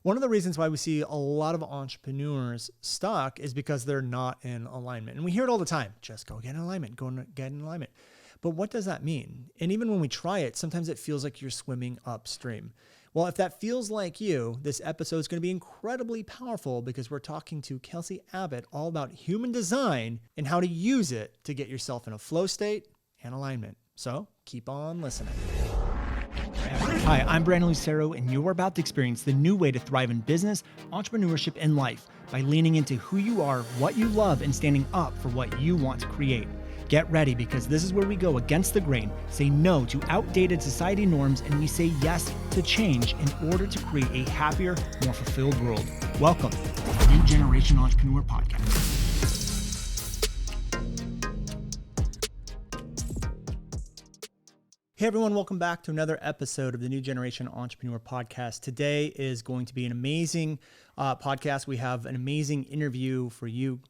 One of the reasons why we see a lot of entrepreneurs stuck is because they're not in alignment. And we hear it all the time. Just go get in alignment, go and get in alignment. But what does that mean? And even when we try it, sometimes it feels like you're swimming upstream. Well, if that feels like you, this episode is going to be incredibly powerful because we're talking to Kelsey Abbott all about human design and how to use it to get yourself in a flow state and alignment. So keep on listening. Hi, I'm Brandon Lucero, and you're about to experience the new way to thrive in business, entrepreneurship, and life by leaning into who you are, what you love, and standing up for what you want to create. Get ready, because this is where we go against the grain, say no to outdated society norms, and we say yes to change in order to create a happier, more fulfilled world. Welcome to the New Generation Entrepreneur Podcast. Hey everyone, welcome back to another episode of the New Generation Entrepreneur Podcast. Today is going to be an amazing podcast. We have an amazing interview for you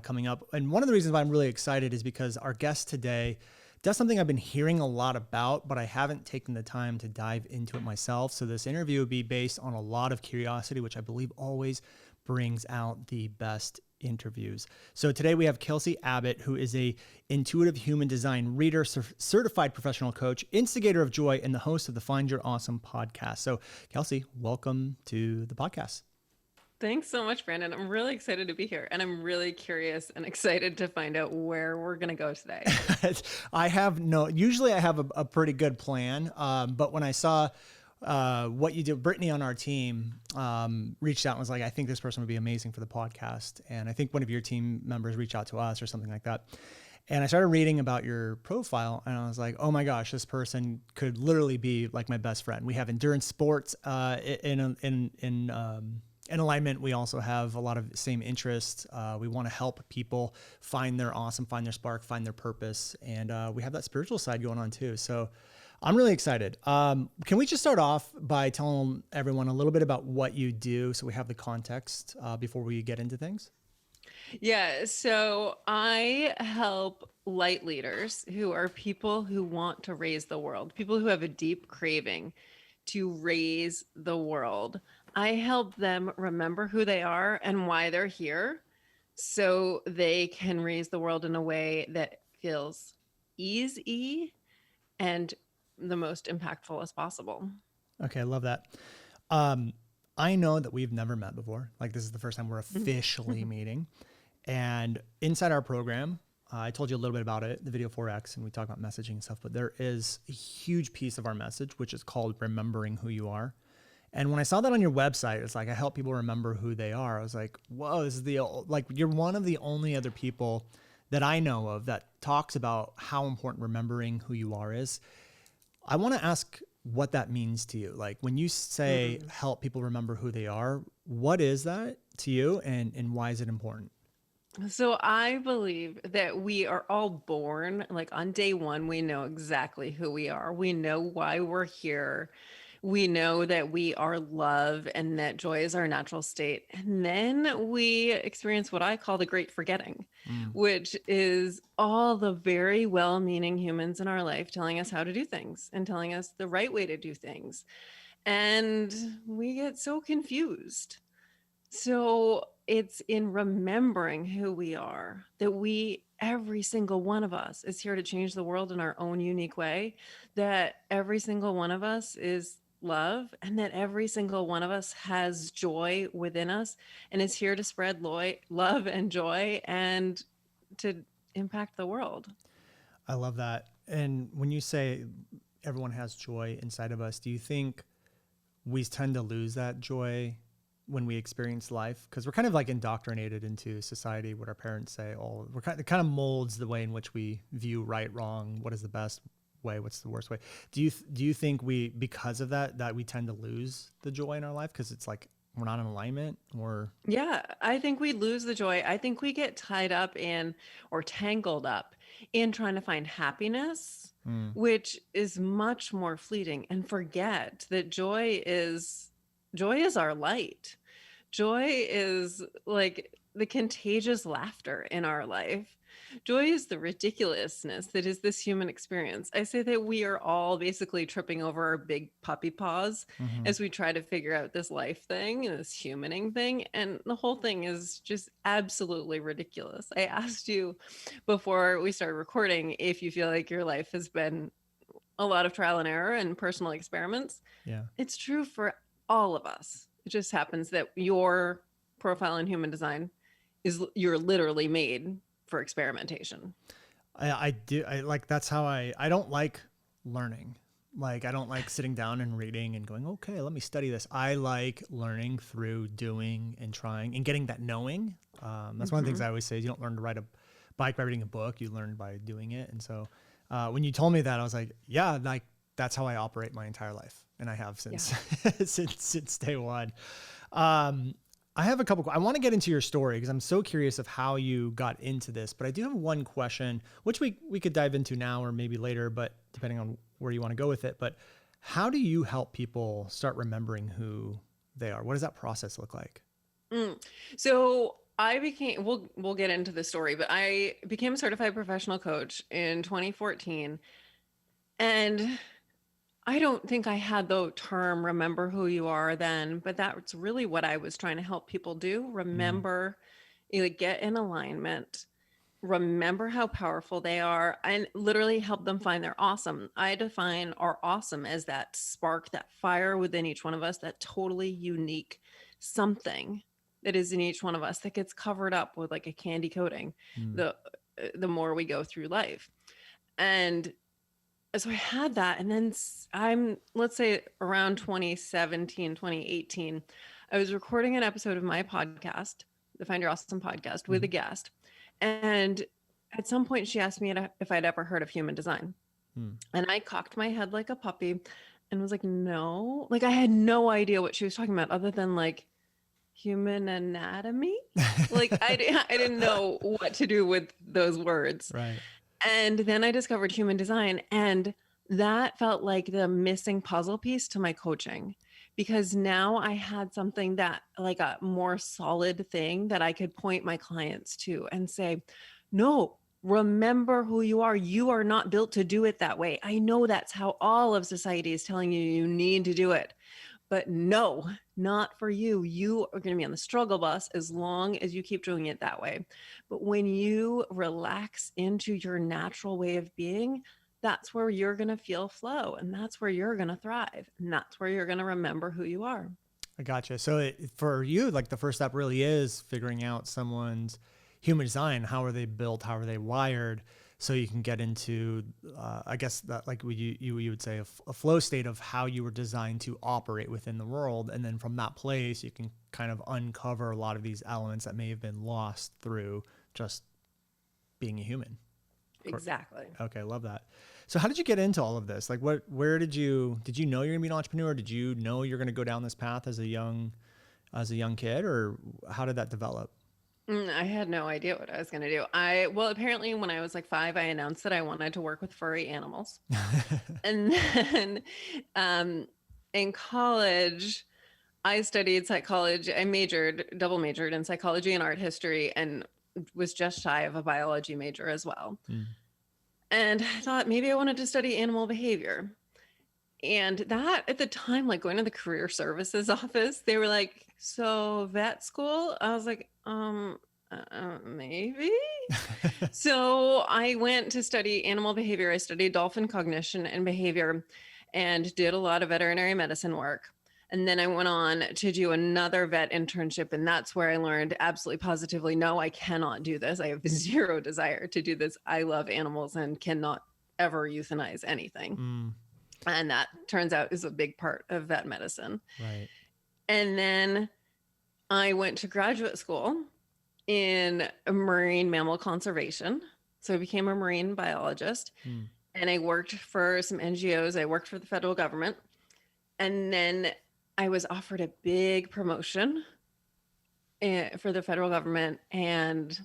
coming up. And one of the reasons why I'm really excited is because our guest today does something I've been hearing a lot about, but I haven't taken the time to dive into it myself. So this interview will be based on a lot of curiosity, which I believe always brings out the best interviews. So today we have Kelsey Abbott, who is a intuitive human design reader, certified professional coach, instigator of joy, and the host of the Find Your Awesome podcast. So Kelsey, welcome to the podcast. Thanks so much, Brandon. I'm really excited to be here, and I'm really curious and excited to find out where we're going to go today. Usually I have a pretty good plan, but when I saw what you did, Brittany on our team reached out and was like, I think this person would be amazing for the podcast. And I think one of your team members reached out to us or something like that. And I started reading about your profile and I was like, oh my gosh, this person could literally be like my best friend. We have endurance sports in alignment. We also have a lot of same interests. We want to help people find their awesome, find their spark, find their purpose. And we have that spiritual side going on too. So I'm really excited. Can we just start off by telling everyone a little bit about what you do so we have the context before we get into things? Yeah, so I help light leaders who are people who want to raise the world, people who have a deep craving to raise the world. I help them remember who they are and why they're here so they can raise the world in a way that feels easy and the most impactful as possible. Okay, I love that. I know that we've never met before. Like, this is the first time we're officially meeting. And inside our program, I told you a little bit about it, the video 4X, and we talk about messaging and stuff, but there is a huge piece of our message, which is called remembering who you are. And when I saw that on your website, it's like, I help people remember who they are. I was like, whoa, this is you're one of the only other people that I know of that talks about how important remembering who you are is. I want to ask what that means to you. Like, when you say help people remember who they are, what is that to you and why is it important? So I believe that we are all born, like on day one, we know exactly who we are. We know why we're here. We know that we are love and that joy is our natural state. And then we experience what I call the great forgetting, which is all the very well-meaning humans in our life telling us how to do things and telling us the right way to do things. And we get so confused. So it's in remembering who we are that every single one of us is here to change the world in our own unique way, that every single one of us is love, and that every single one of us has joy within us and is here to spread love and joy and to impact the world. I love that. And when you say everyone has joy inside of us, do you think we tend to lose that joy when we experience life? Because we're kind of like indoctrinated into society, what our parents say, it kind of molds the way in which we view right, wrong, what is the best way, what's the worst way. Do you think because of that we tend to lose the joy in our life because it's like we're not in alignment? Or Yeah, I think we lose the joy. I think we get tied up in or tangled up in trying to find happiness, which is much more fleeting, and forget that joy is our light. Joy is like the contagious laughter in our life. Joy is the ridiculousness that is this human experience. I say that we are all basically tripping over our big puppy paws Mm-hmm. as we try to figure out this life thing, this humaning thing. And the whole thing is just absolutely ridiculous. I asked you before we started recording if you feel like your life has been a lot of trial and error and personal experiments. Yeah. It's true for all of us. It just happens that your profile in human design is you're literally made for experimentation. I do. I like, that's how I don't like learning. Like, I don't like sitting down and reading and going, okay, let me study this. I like learning through doing and trying and getting that knowing. That's one of the things I always say is you don't learn to ride a bike by reading a book, you learn by doing it. And so when you told me that, I was like, yeah, like that's how I operate my entire life. And I have since, since day one. I have a couple, I want to get into your story because I'm so curious of how you got into this, but I do have one question, which we could dive into now or maybe later, but depending on where you want to go with it. But how do you help people start remembering who they are? What does that process look like? So I became, we'll get into the story, but I became a certified professional coach in 2014. And I don't think I had the term remember who you are then, but that's really what I was trying to help people do. Remember, get in alignment, remember how powerful they are, and literally help them find their awesome. I define our awesome as that spark, that fire within each one of us, that totally unique something that is in each one of us that gets covered up with like a candy coating the more we go through life. And so I had that. And then let's say around 2017, 2018, I was recording an episode of my podcast, the Find Your Awesome podcast, with a guest. And at some point she asked me if I'd ever heard of human design. And I cocked my head like a puppy and was like, no, like I had no idea what she was talking about other than like human anatomy. Like I didn't know what to do with those words. Right. And then I discovered human design, and that felt like the missing puzzle piece to my coaching, because now I had something that like a more solid thing that I could point my clients to and say, no, remember who you are. You are not built to do it that way. I know that's how all of society is telling you you need to do it. But no, not for you. You are going to be on the struggle bus as long as you keep doing it that way. But when you relax into your natural way of being, that's where you're going to feel flow, and that's where you're going to thrive, and that's where you're going to remember who you are. I gotcha. So for you, like the first step really is figuring out someone's human design. How are they built? How are they wired? So you can get into, I guess that like you would say a flow state of how you were designed to operate within the world. And then from that place, you can kind of uncover a lot of these elements that may have been lost through just being a human. Exactly. Okay. Love that. So how did you get into all of this? Like where did you know you're gonna be an entrepreneur? Did you know you're going to go down this path as a young kid, or how did that develop? I had no idea what I was going to do. Well, apparently when I was like 5, I announced that I wanted to work with furry animals. And then in college, I studied psychology. I double majored in psychology and art history, and was just shy of a biology major as well. And I thought maybe I wanted to study animal behavior. And that at the time, like going to the career services office, they were like, so vet school? I was like, maybe. So I went to study animal behavior. I studied dolphin cognition and behavior and did a lot of veterinary medicine work. And then I went on to do another vet internship. And that's where I learned absolutely positively, no, I cannot do this. I have zero desire to do this. I love animals and cannot ever euthanize anything. And that turns out is a big part of vet medicine. Right. And then I went to graduate school in marine mammal conservation. So I became a marine biologist, and I worked for some NGOs. I worked for the federal government. And then I was offered a big promotion for the federal government, and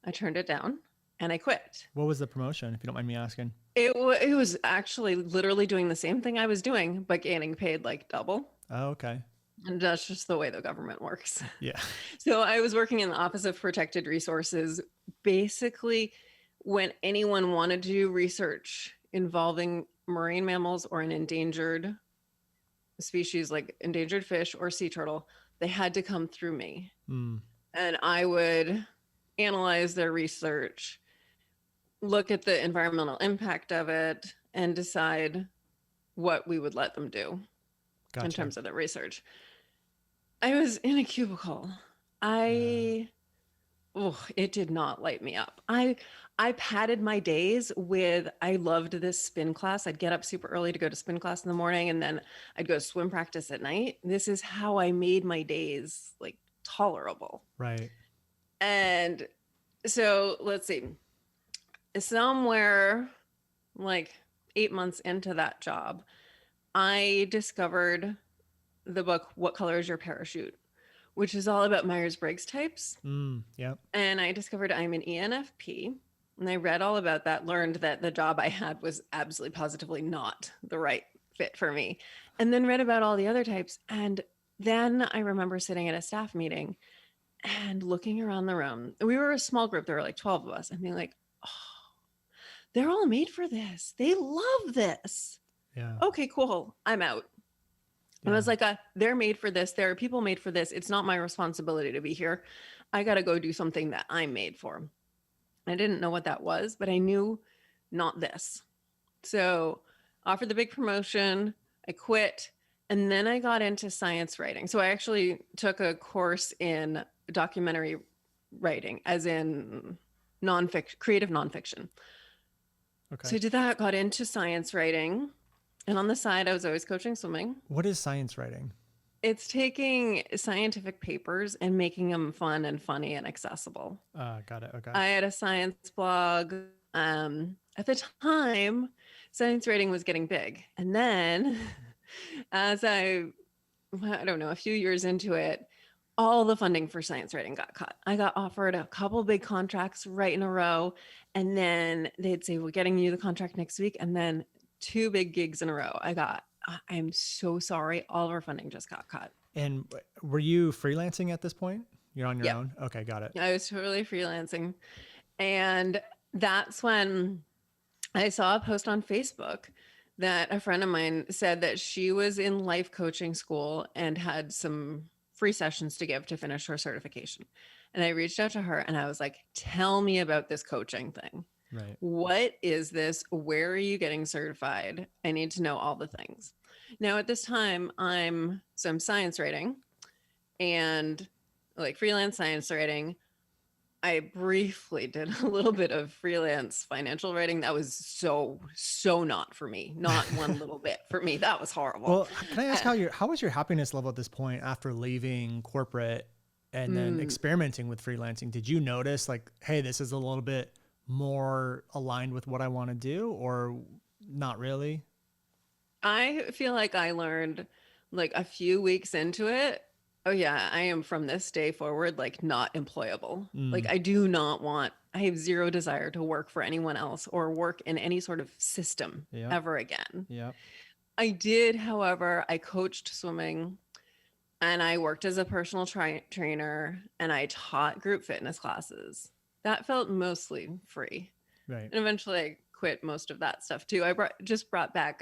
I turned it down and I quit. What was the promotion, if you don't mind me asking? It was actually literally doing the same thing I was doing, but getting paid like double. Oh, okay. And that's just the way the government works. Yeah. So I was working in the Office of Protected Resources, basically when anyone wanted to do research involving marine mammals or an endangered species like endangered fish or sea turtle, they had to come through me. Mm. And I would analyze their research, look at the environmental impact of it, and decide what we would let them do in terms of the research. I was in a cubicle. It did not light me up. I padded my days with, I loved this spin class. I'd get up super early to go to spin class in the morning, and then I'd go to swim practice at night. This is how I made my days like tolerable. Right. And so let's see, somewhere like 8 months into that job, I discovered the book, What Color is Your Parachute? Which is all about Myers-Briggs types. Yep. And I discovered I'm an ENFP. And I read all about that, learned that the job I had was absolutely positively not the right fit for me. And then read about all the other types. And then I remember sitting at a staff meeting and looking around the room. We were a small group. There were like 12 of us. And being like, oh, they're all made for this. They love this. Yeah. Okay, cool. I'm out. And I was like, they're made for this. There are people made for this. It's not my responsibility to be here. I got to go do something that I'm made for. I didn't know what that was, but I knew not this. So offered the big promotion. I quit. And then I got into science writing. So I actually took a course in documentary writing, as in nonfiction, creative nonfiction. Okay. So I did that, got into science writing. And on the side, I was always coaching swimming. What is science writing? It's taking scientific papers and making them fun and funny and accessible. Got it. Okay. I had a science blog. At the time, science writing was getting big. And then as I don't know, a few years into it, all the funding for science writing got cut. I got offered a couple big contracts right in a row. And then they'd say, we're getting you the contract next week. And then 2 big gigs in a row. I'm so sorry. All of our funding just got cut. And were you freelancing at this point? You're on your own? Okay, got it. I was totally freelancing. And that's when I saw a post on Facebook that a friend of mine said that she was in life coaching school and had some free sessions to give to finish her certification. And I reached out to her and I was like, tell me about this coaching thing. Right. What is this? Where are you getting certified? I need to know all the things. Now at this time, I'm science writing and like freelance science writing. I briefly did a little bit of freelance financial writing. That was so not for me. Not one little bit for me. That was horrible. Well, can I ask how was your happiness level at this point after leaving corporate and then experimenting with freelancing? Did you notice like, hey, this is a little bit more aligned with what I want to do, or not really? I feel like I learned like a few weeks into it. Oh yeah, I am from this day forward, like not employable. Like I have zero desire to work for anyone else or work in any sort of system ever again. Yeah. I did, however, I coached swimming and I worked as a personal trainer and I taught group fitness classes. That felt mostly free. Right. And eventually I quit most of that stuff too. I brought back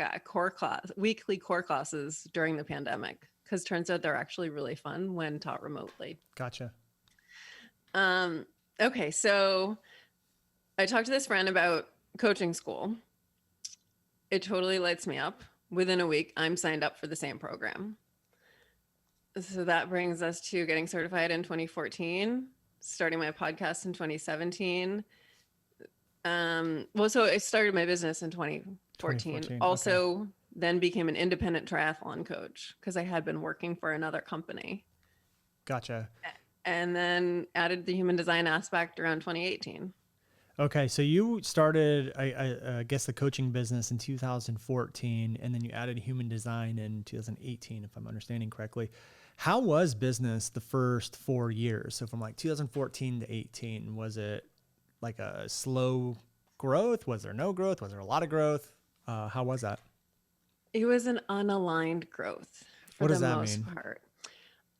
weekly core classes during the pandemic because turns out they're actually really fun when taught remotely. Gotcha. Okay. So I talked to this friend about coaching school. It totally lights me up. Within a week, I'm signed up for the same program. So that brings us to getting certified in 2014. Starting my podcast in 2017. So I started my business in 2014. Also, then became an independent triathlon coach because I had been working for another company. Gotcha. And then added the human design aspect around 2018. Okay, so you started, I guess, the coaching business in 2014, and then you added human design in 2018, if I'm understanding correctly. How was business the first 4 years? So from like 2014 to 18, was it like a slow growth? Was there no growth? Was there a lot of growth? How was that? It was an unaligned growth for the most part.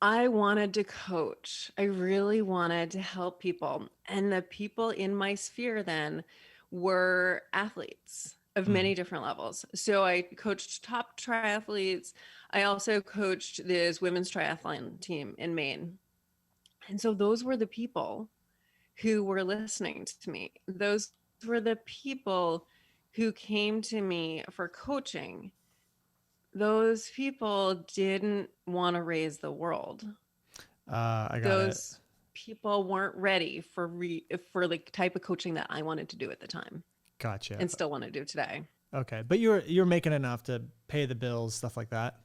I wanted to coach. I really wanted to help people. And the people in my sphere then were athletes of many different levels. So I coached top triathletes. I also coached this women's triathlon team in Maine. And so those were the people who were listening to me. Those were the people who came to me for coaching. Those people didn't want to raise the world. I got Those people weren't ready for the type of coaching that I wanted to do at the time. Gotcha. And still want to do today. Okay. But you're making enough to pay the bills, stuff like that?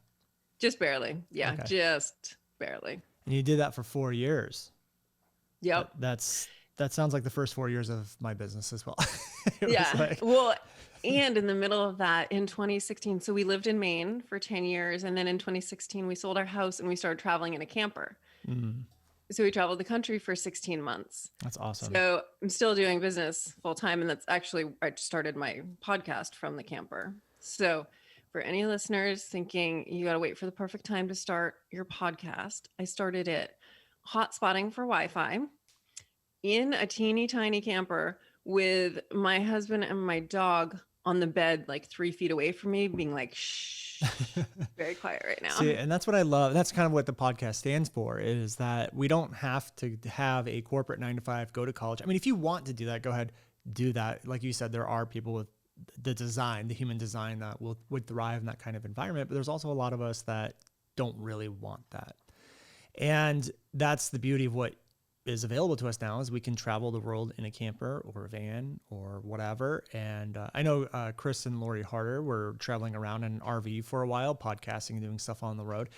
Just barely. Yeah, Okay. just barely. And you did that for 4 years. Yep. That sounds like the first 4 years of my business as well. Yeah. Well, and in the middle of that, in 2016, so we lived in Maine for 10 years. And then in 2016, we sold our house and we started traveling in a camper. Mm. So we traveled the country for 16 months. That's awesome. So I'm still doing business full time. And that's actually, I started my podcast from the camper. So for any listeners thinking you got to wait for the perfect time to start your podcast, I started it hotspotting for Wi-Fi in a teeny tiny camper with my husband and my dog on the bed, like 3 feet away from me, being like, shh, very quiet right now. See, and that's what I love. That's kind of what the podcast stands for, is that we don't have to have a corporate 9 to 5, go to college. I mean, if you want to do that, go ahead, do that. Like you said, there are people with the design, the human design that would thrive in that kind of environment. But there's also a lot of us that don't really want that. And that's the beauty of what is available to us now, is we can travel the world in a camper or a van or whatever. And I know Chris and Lori Harder were traveling around in an RV for a while, podcasting and doing stuff on the road.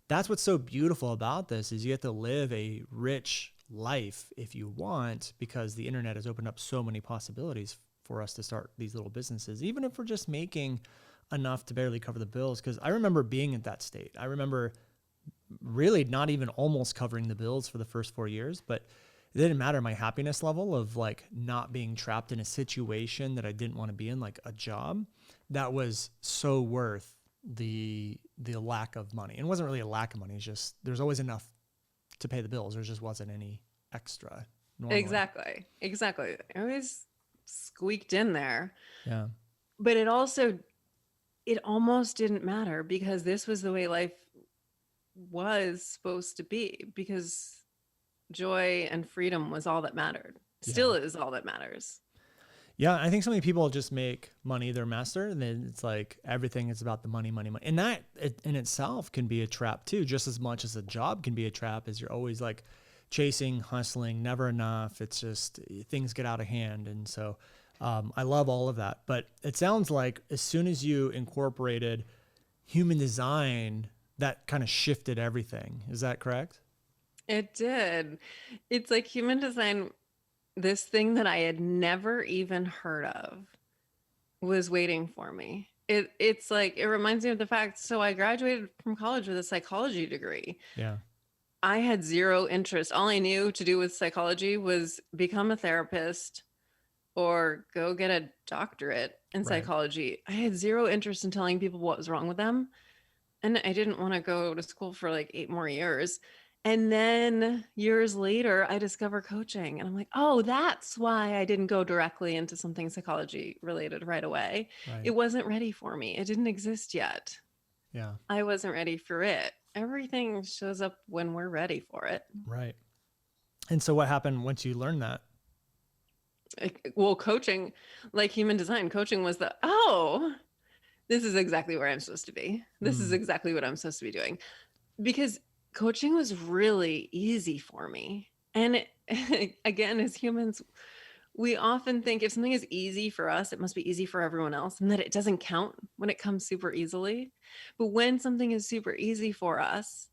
That's what's so beautiful about this, is you get to live a rich life if you want, because the internet has opened up so many possibilities for us to start these little businesses, even if we're just making enough to barely cover the bills. Because I remember being at that state. I remember really not even almost covering the bills for the first 4 years, but it didn't matter. My happiness level of like not being trapped in a situation that I didn't want to be in, like a job, that was so worth the lack of money. And it wasn't really a lack of money. It's just, there's always enough to pay the bills. There just wasn't any extra normally. Exactly. It always squeaked in there. Yeah. But it almost didn't matter, because this was the way life was supposed to be, because joy and freedom was all that mattered. Still is all that matters. Yeah, I think so many people just make money their master, and then it's like everything is about the money. And that in itself can be a trap too, just as much as a job can be a trap, as you're always like chasing, hustling, never enough. It's just things get out of hand. And so I love all of that. But it sounds like as soon as you incorporated human design, that kind of shifted everything. Is that correct? It did. It's like human design, this thing that I had never even heard of, was waiting for me. It's like, it reminds me of the fact, so I graduated from college with a psychology degree. Yeah. I had zero interest. All I knew to do with psychology was become a therapist or go get a doctorate in psychology. I had zero interest in telling people what was wrong with them. And I didn't want to go to school for like 8 more years. And then years later, I discover coaching, and I'm like, oh, that's why I didn't go directly into something psychology related right away. Right. It wasn't ready for me. It didn't exist yet. Yeah. I wasn't ready for it. Everything shows up when we're ready for it. Right. And so what happened once you learned that? Well, coaching, like human design, coaching was this is exactly where I'm supposed to be. This is exactly what I'm supposed to be doing. Because coaching was really easy for me. And again, as humans, we often think if something is easy for us, it must be easy for everyone else, and that it doesn't count when it comes super easily. But when something is super easy for us,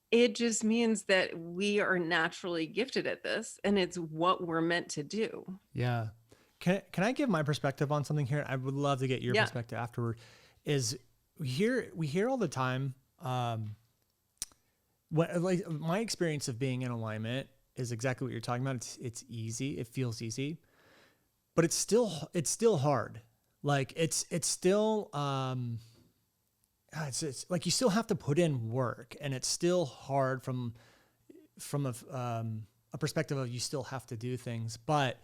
it just means that we are naturally gifted at this, and it's what we're meant to do. Yeah. Can I give my perspective on something here? I would love to get your perspective afterward. Is we hear all the time, like my experience of being in alignment is exactly what you're talking about. It's easy. It feels easy, but it's still hard. Like it's still, it's like you still have to put in work, and it's still hard from a perspective of you still have to do things, but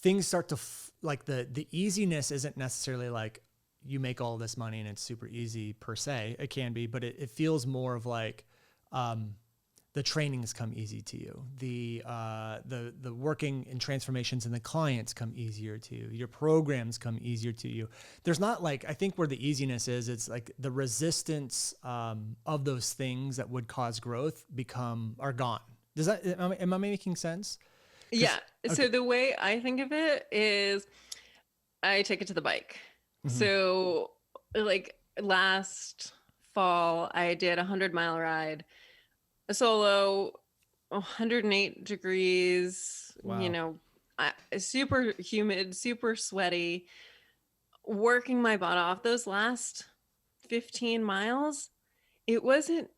things start to like the easiness isn't necessarily like you make all this money and it's super easy per se. It can be, but it feels more of like, the trainings come easy to you. The working and transformations and the clients come easier to you. Your programs come easier to you. There's not like, I think where the easiness is, it's like the resistance of those things that would cause growth are gone. Am I making sense? Yeah. Okay. So the way I think of it is I take it to the bike. Mm-hmm. So like last fall, I did a 100-mile ride, a solo, 108 degrees, Wow. super humid, super sweaty, working my butt off. Those last 15 miles, it wasn't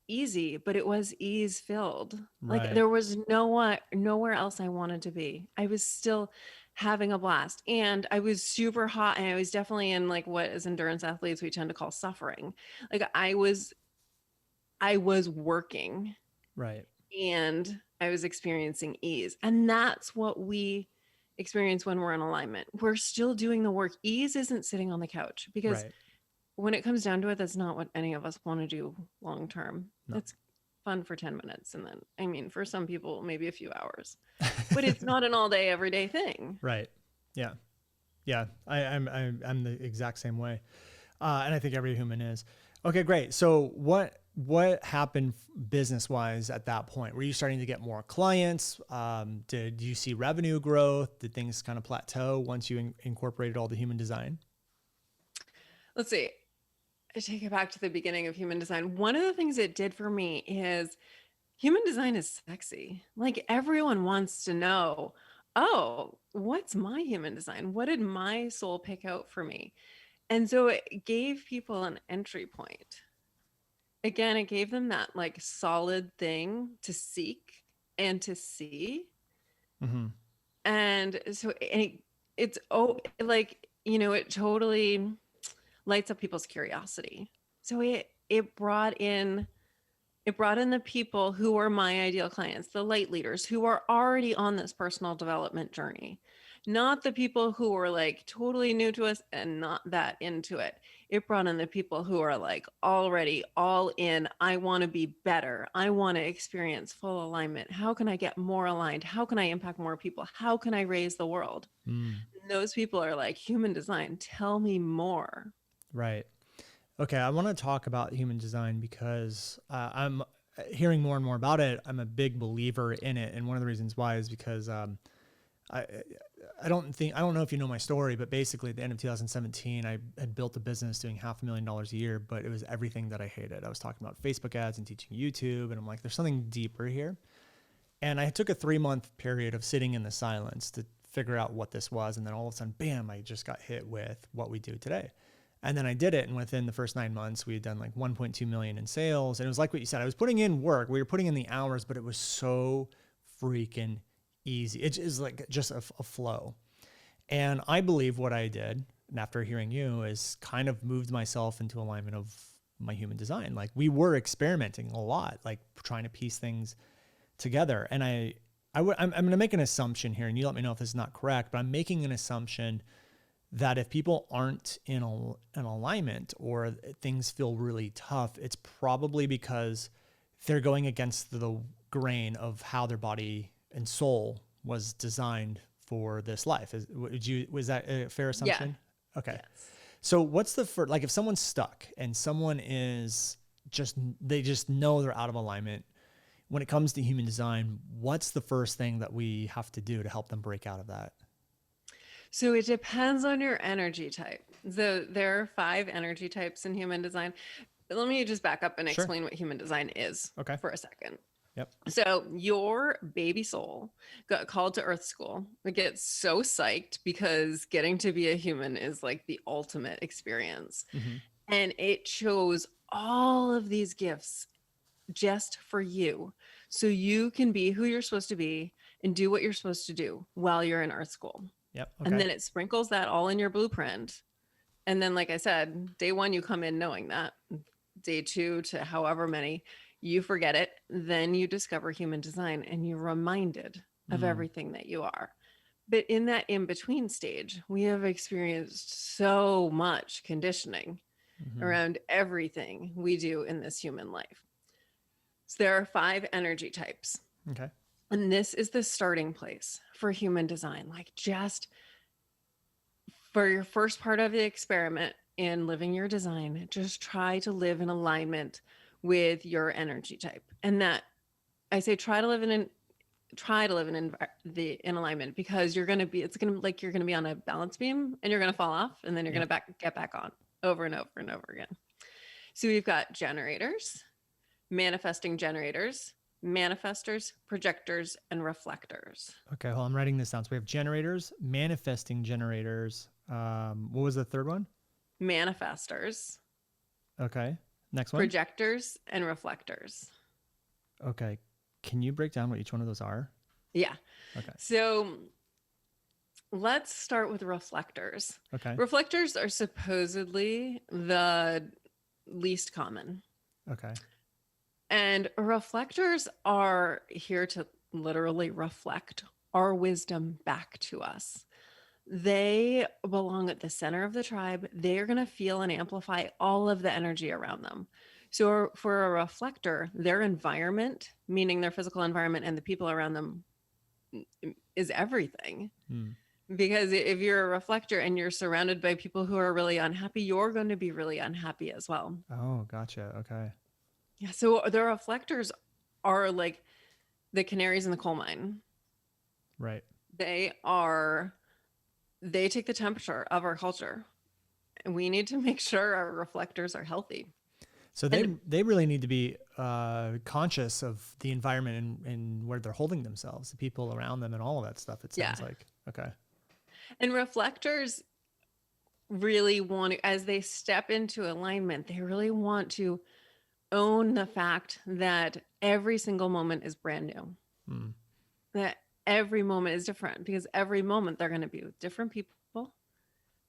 easy, but it was ease filled. Right. Like there was nowhere else I wanted to be. I was still having a blast, and I was super hot, and I was definitely in like what as endurance athletes we tend to call suffering. Like I was working, Right. and I was experiencing ease. And that's what we experience when we're in alignment. We're still doing the work. Ease isn't sitting on the couch, because Right. when it comes down to it, that's not what any of us want to do long term. No. It's fun for 10 minutes. And then, I mean, for some people, maybe a few hours, but it's not an all day, everyday thing. Right. Yeah. Yeah. I'm the exact same way. And I think every human is. Okay, great. So what happened business wise at that point? Were you starting to get more clients? Did you see revenue growth? Did things kind of plateau once you incorporated all the human design? Let's see. I take it back to the beginning of human design. One of the things it did for me is human design is sexy. Like everyone wants to know, oh, what's my human design? What did my soul pick out for me? And so it gave people an entry point. Again, it gave them that like solid thing to seek and to see. Mm-hmm. And so it's it totally lights up people's curiosity. So it brought in the people who are my ideal clients, the light leaders who are already on this personal development journey, not the people who are like totally new to us and not that into it. It brought in the people who are like already all in. I want to be better. I want to experience full alignment. How can I get more aligned? How can I impact more people? How can I raise the world? Mm. Those people are like, human design, tell me more. Right. Okay. I want to talk about human design because I'm hearing more and more about it. I'm a big believer in it. And one of the reasons why is because I don't know if you know my story, but basically at the end of 2017, I had built a business doing $500,000 a year, but it was everything that I hated. I was talking about Facebook ads and teaching YouTube. And I'm like, there's something deeper here. And I took a 3-month period of sitting in the silence to figure out what this was. And then all of a sudden, bam, I just got hit with what we do today. And then I did it. And within the first 9 months, we had done like 1.2 million in sales. And it was like what you said, I was putting in work. We were putting in the hours, but it was so freaking easy. It is like just a flow. And I believe what I did, and after hearing you, is kind of moved myself into alignment of my human design. Like we were experimenting a lot, like trying to piece things together. And I'm going to make an assumption here, and you let me know if this is not correct, but I'm making an assumption that if people aren't in alignment or things feel really tough, it's probably because they're going against the grain of how their body and soul was designed for this life. Was that a fair assumption? Yeah. Okay. Yes. So what's the first, like if someone's stuck and someone they just know they're out of alignment, when it comes to human design, what's the first thing that we have to do to help them break out of that? So it depends on your energy type. So there are 5 energy types in human design. Let me just back up and explain what human design is for a second. Yep. So your baby soul got called to Earth School. It gets so psyched because getting to be a human is like the ultimate experience. Mm-hmm. And it chose all of these gifts just for you. So you can be who you're supposed to be and do what you're supposed to do while you're in Earth School. Yep. Okay. And then it sprinkles that all in your blueprint. And then, like I said, day 1, you come in knowing that. Day 2 to however many, you forget it. Then you discover human design and you're reminded of everything that you are. But in that in-between stage, we have experienced so much conditioning Mm-hmm. around everything we do in this human life. So there are 5 energy types. Okay. And this is the starting place for human design. Like, just for your first part of the experiment in living your design, just try to live in alignment with your energy type. And that, I say, try to live in in alignment, because you're going to be, it's going to, like, you're going to be on a balance beam and you're going to fall off, and then you're going to get back on over and over and over again. So we've got generators, manifesting generators, manifestors, projectors, and reflectors. Okay. Well, I'm writing this down. So we have generators, manifesting generators. What was the third one? Manifestors. Okay. Next one. Projectors and reflectors. Okay. Can you break down what each one of those are? Yeah. Okay. So let's start with reflectors. Okay. Reflectors are supposedly the least common. Okay. And reflectors are here to literally reflect our wisdom back to us. They belong at the center of the tribe. They are going to feel and amplify all of the energy around them. So for a reflector, their environment, meaning their physical environment and the people around them, is everything. Because if you're a reflector and you're surrounded by people who are really unhappy, you're going to be really unhappy as well. Oh, gotcha. Okay. Yeah. So the reflectors are like the canaries in the coal mine. Right. They take the temperature of our culture, and we need to make sure our reflectors are healthy. So they really need to be conscious of the environment and where they're holding themselves, the people around them, and all of that stuff. It sounds like. Okay. And reflectors really want to, as they step into alignment, they really want to own the fact that every single moment is brand new. That every moment is different, because every moment they're going to be with different people.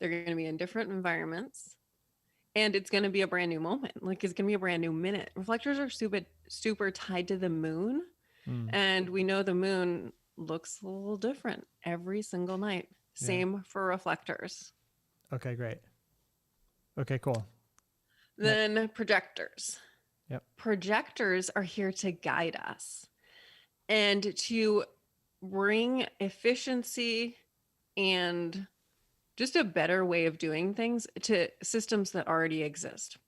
They're going to be in different environments. And it's going to be a brand new moment. Like, it's going to be a brand new minute. Reflectors are super tied to the moon. And we know the moon looks a little different every single night. Same for reflectors. Okay, great. Okay, cool. Then projectors. Yep. Projectors are here to guide us and to bring efficiency and just a better way of doing things to systems that already exist.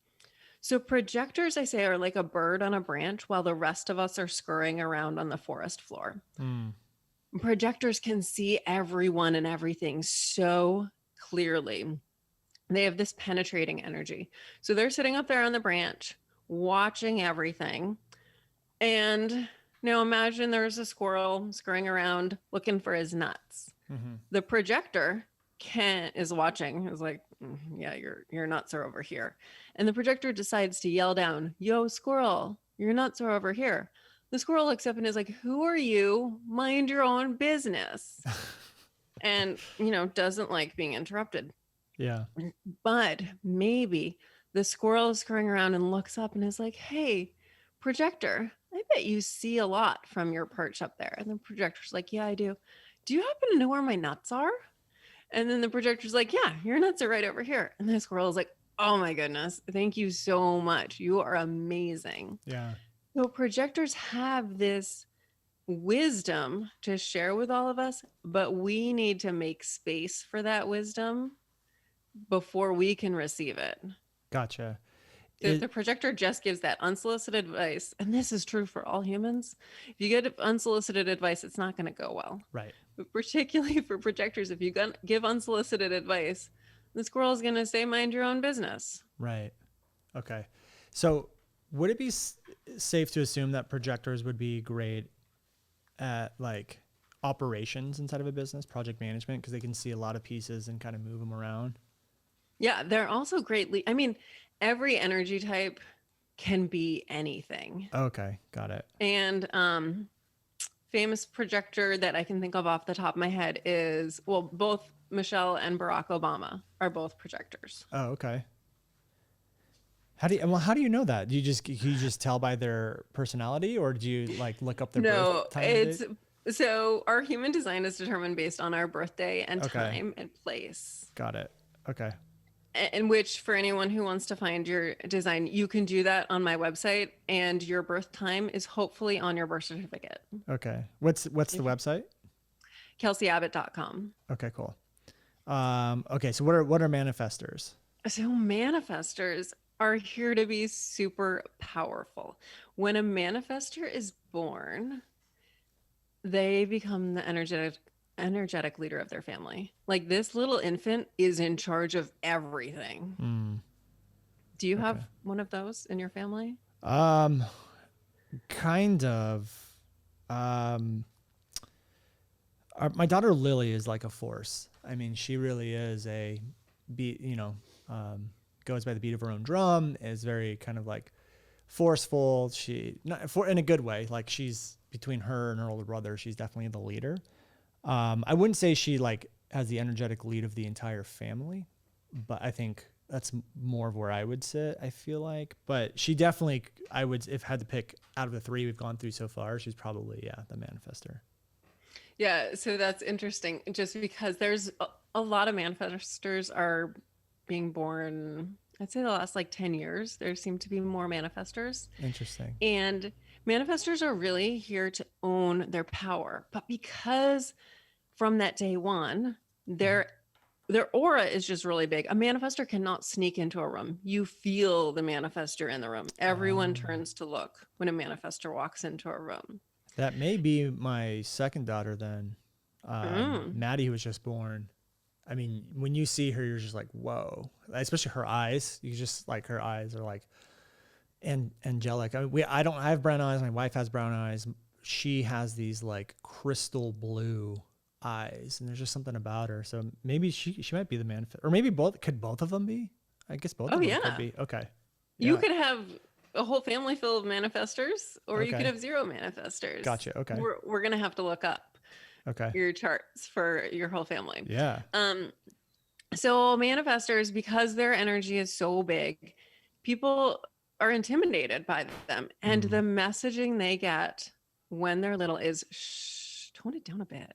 So projectors, I say, are like a bird on a branch while the rest of us are scurrying around on the forest floor. Projectors can see everyone and everything so clearly. They have this penetrating energy. So they're sitting up there on the branch, watching everything. And now imagine there's a squirrel scurrying around looking for his nuts. The projector is watching, is like, yeah, your nuts are over here. And the projector decides to yell down, "Yo, squirrel, your nuts are over here." The squirrel looks up and is like, "Who are you? Mind your own business." And, doesn't like being interrupted. Yeah. But maybe the squirrel is scurrying around and looks up and is like, "Hey, projector, I bet you see a lot from your perch up there." And the projector's like, "Yeah, I do. Do you happen to know where my nuts are?" And then the projector's like, "Yeah, your nuts are right over here." And the squirrel is like, "Oh my goodness, thank you so much. You are amazing." Yeah. So projectors have this wisdom to share with all of us, but we need to make space for that wisdom before we can receive it. Gotcha. The projector just gives that unsolicited advice. And this is true for all humans. If you get unsolicited advice, it's not going to go well. Right. But particularly for projectors, if you give unsolicited advice, the squirrel is going to say, "Mind your own business." Right. Okay. So would it be safe to assume that projectors would be great at like operations inside of a business, project management, because they can see a lot of pieces and kind of move them around? Yeah, they're also greatly, every energy type can be anything. Okay, got it. And famous projector that I can think of off the top of my head is, well, both Michelle and Barack Obama are both projectors. Oh, okay. How do you know that? Do you just tell by their personality, or do you like look up their birth time? So our human design is determined based on our birthday and Okay. time and place. Got it. Okay. In which, for anyone who wants to find your design, you can do that on my website, and your birth time is hopefully on your birth certificate. Okay. What's the website? KelseyAbbott.com. Okay, cool. Okay, so what are manifestors? So manifestors are here to be super powerful. When a manifestor is born, they become the energetic leader of their family. Like, this little infant is in charge of everything. Mm, Do you have okay. one of those in your family? Um, kind of. Um, my daughter Lily is like a force. I mean, she really is a beat. Goes by the beat of her own drum. Is very kind of like forceful. She not for in a good way. Like, she's between her and her older brother. She's definitely the leader. I wouldn't say she like has the energetic lead of the entire family, but I think that's more of where I would sit. I feel like, but she definitely, I would, if had to pick out of the three we've gone through so far, she's probably the manifester. Yeah, so that's interesting just because there's a lot of manifestors are being born. I'd say the last like 10 years, there seem to be more manifestors. Interesting. And manifestors are really here to own their power. But because from that day one, their aura is just really big. A manifestor cannot sneak into a room. You feel the manifestor in the room. Everyone turns to look when a manifestor walks into a room. That may be my second daughter then. Mm. Maddie, who was just born. I mean, when you see her, you're just like, whoa. Especially her eyes. You just like, her eyes are like angelic. I mean, I have brown eyes. My wife has brown eyes. She has these like crystal blue eyes, and there's just something about her. So maybe she might be the manifest, or maybe both. Could both of them be? I guess both Oh, of them yeah. could be. Okay. You Yeah. could have a whole family full of manifestors, or you could Okay. have zero manifestors. Gotcha. Okay. We're going to have to look up Okay. your charts for your whole family. Yeah. So manifestors, because their energy is so big, people are intimidated by them. And the messaging they get when they're little is, shh, tone it down a bit.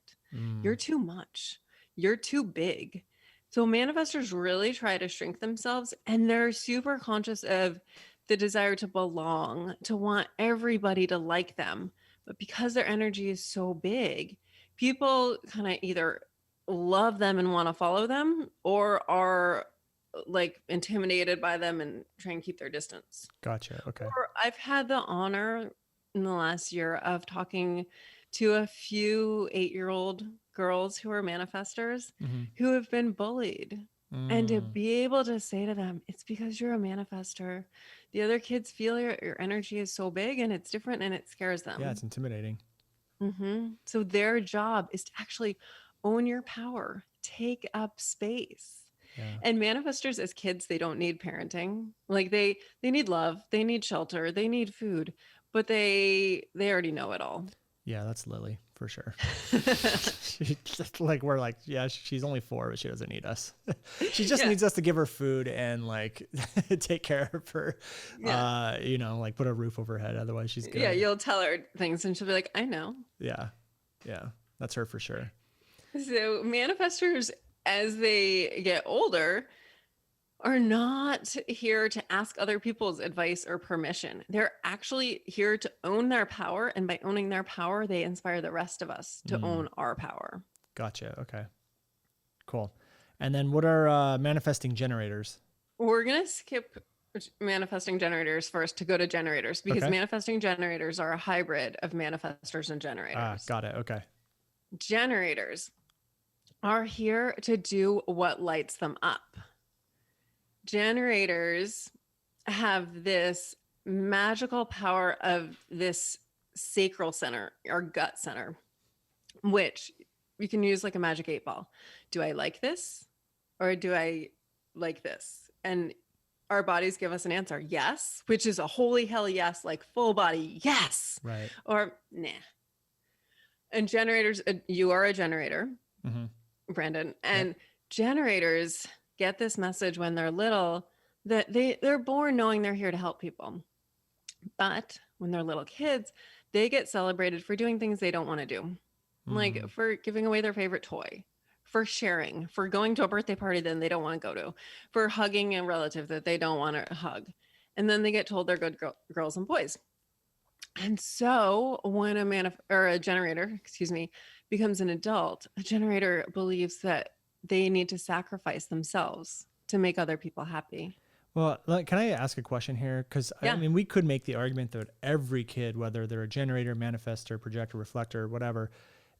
You're too much. You're too big. So manifestors really try to shrink themselves, and they're super conscious of the desire to belong, to want everybody to like them. But because their energy is so big, people kind of either love them and want to follow them, or are like intimidated by them and try and keep their distance. Gotcha. Okay. Or I've had the honor in the last year of talking to a few 8-year-old girls who are manifestors who have been bullied. And to be able to say to them, it's because you're a manifestor. The other kids feel your energy is so big and it's different, and it scares them. Yeah, it's intimidating. So their job is to actually own your power, take up space. Yeah. And manifestors as kids, they don't need parenting. Like, they need love, they need shelter, they need food, but they already know it all. Yeah, that's Lily for sure. Like, we're like, yeah, she's only 4, but she doesn't need us. She just needs us to give her food and like take care of her. Like put a roof over her head. Otherwise, she's good. Yeah, you'll tell her things and she'll be like, I know. Yeah, that's her for sure. So manifestors, as they get older, are not here to ask other people's advice or permission. They're actually here to own their power. And by owning their power, they inspire the rest of us to own our power. Gotcha. Okay, cool. And then what are manifesting generators? We're going to skip manifesting generators first to go to generators, because manifesting generators are a hybrid of manifestors and generators. Got it. Okay. Generators are here to do what lights them up. Generators have this magical power of this sacral center, or gut center, which you can use like a magic 8-ball. Do I like this, or do I like this? And our bodies give us an answer, yes, which is a holy hell yes, like full body yes, right, or nah. And generators, you are a generator, Brandon, and generators get this message when they're little, that they're born knowing they're here to help people. But when they're little kids, they get celebrated for doing things they don't want to do. like for giving away their favorite toy, for sharing, for going to a birthday party that they don't want to go to, for hugging a relative that they don't want to hug. And then they get told they're good girls and boys. And so when a generator, excuse me, becomes an adult, a generator believes that they need to sacrifice themselves to make other people happy. Well, can I ask a question here? Because I Yeah. mean, we could make the argument that every kid, whether they're a generator, manifestor, projector, reflector, whatever,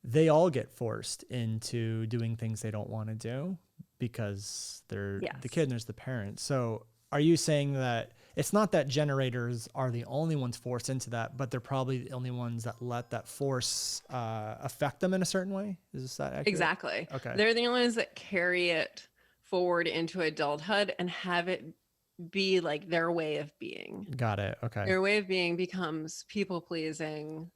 they all get forced into doing things they don't want to do because they're the kid Yes. and there's the parent. So are you saying that it's not that generators are the only ones forced into that, but they're probably the only ones that let that force affect them in a certain way? Is that accurate? Exactly. Okay. They're the only ones that carry it forward into adulthood and have it be like their way of being. Got it. Okay. Their way of being becomes people pleasing,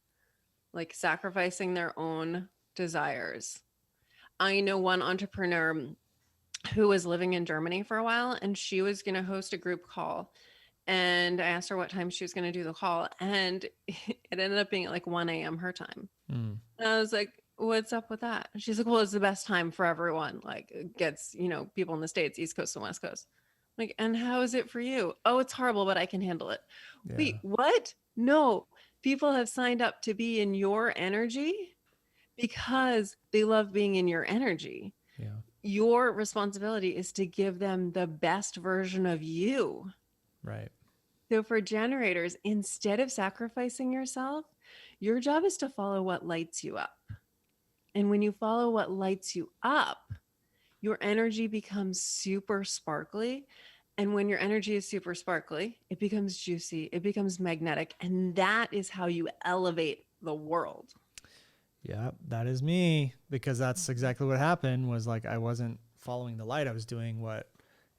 like sacrificing their own desires. I know one entrepreneur who was living in Germany for a while, and she was going to host a group call. And I asked her what time she was going to do the call, and it ended up being at like 1 a.m. her time. Mm. And I was like, what's up with that? And she's like, well, it's the best time for everyone. Like, it gets, people in the States, East Coast and West Coast. Like, and how is it for you? Oh, it's horrible, but I can handle it. Yeah. Wait, what? No, people have signed up to be in your energy because they love being in your energy. Yeah. Your responsibility is to give them the best version of you. Right. So for generators, instead of sacrificing yourself, your job is to follow what lights you up. And when you follow what lights you up, your energy becomes super sparkly. And when your energy is super sparkly, it becomes juicy, it becomes magnetic. And that is how you elevate the world. Yeah, that is me, because that's exactly what happened. Was like I wasn't following the light. I was doing what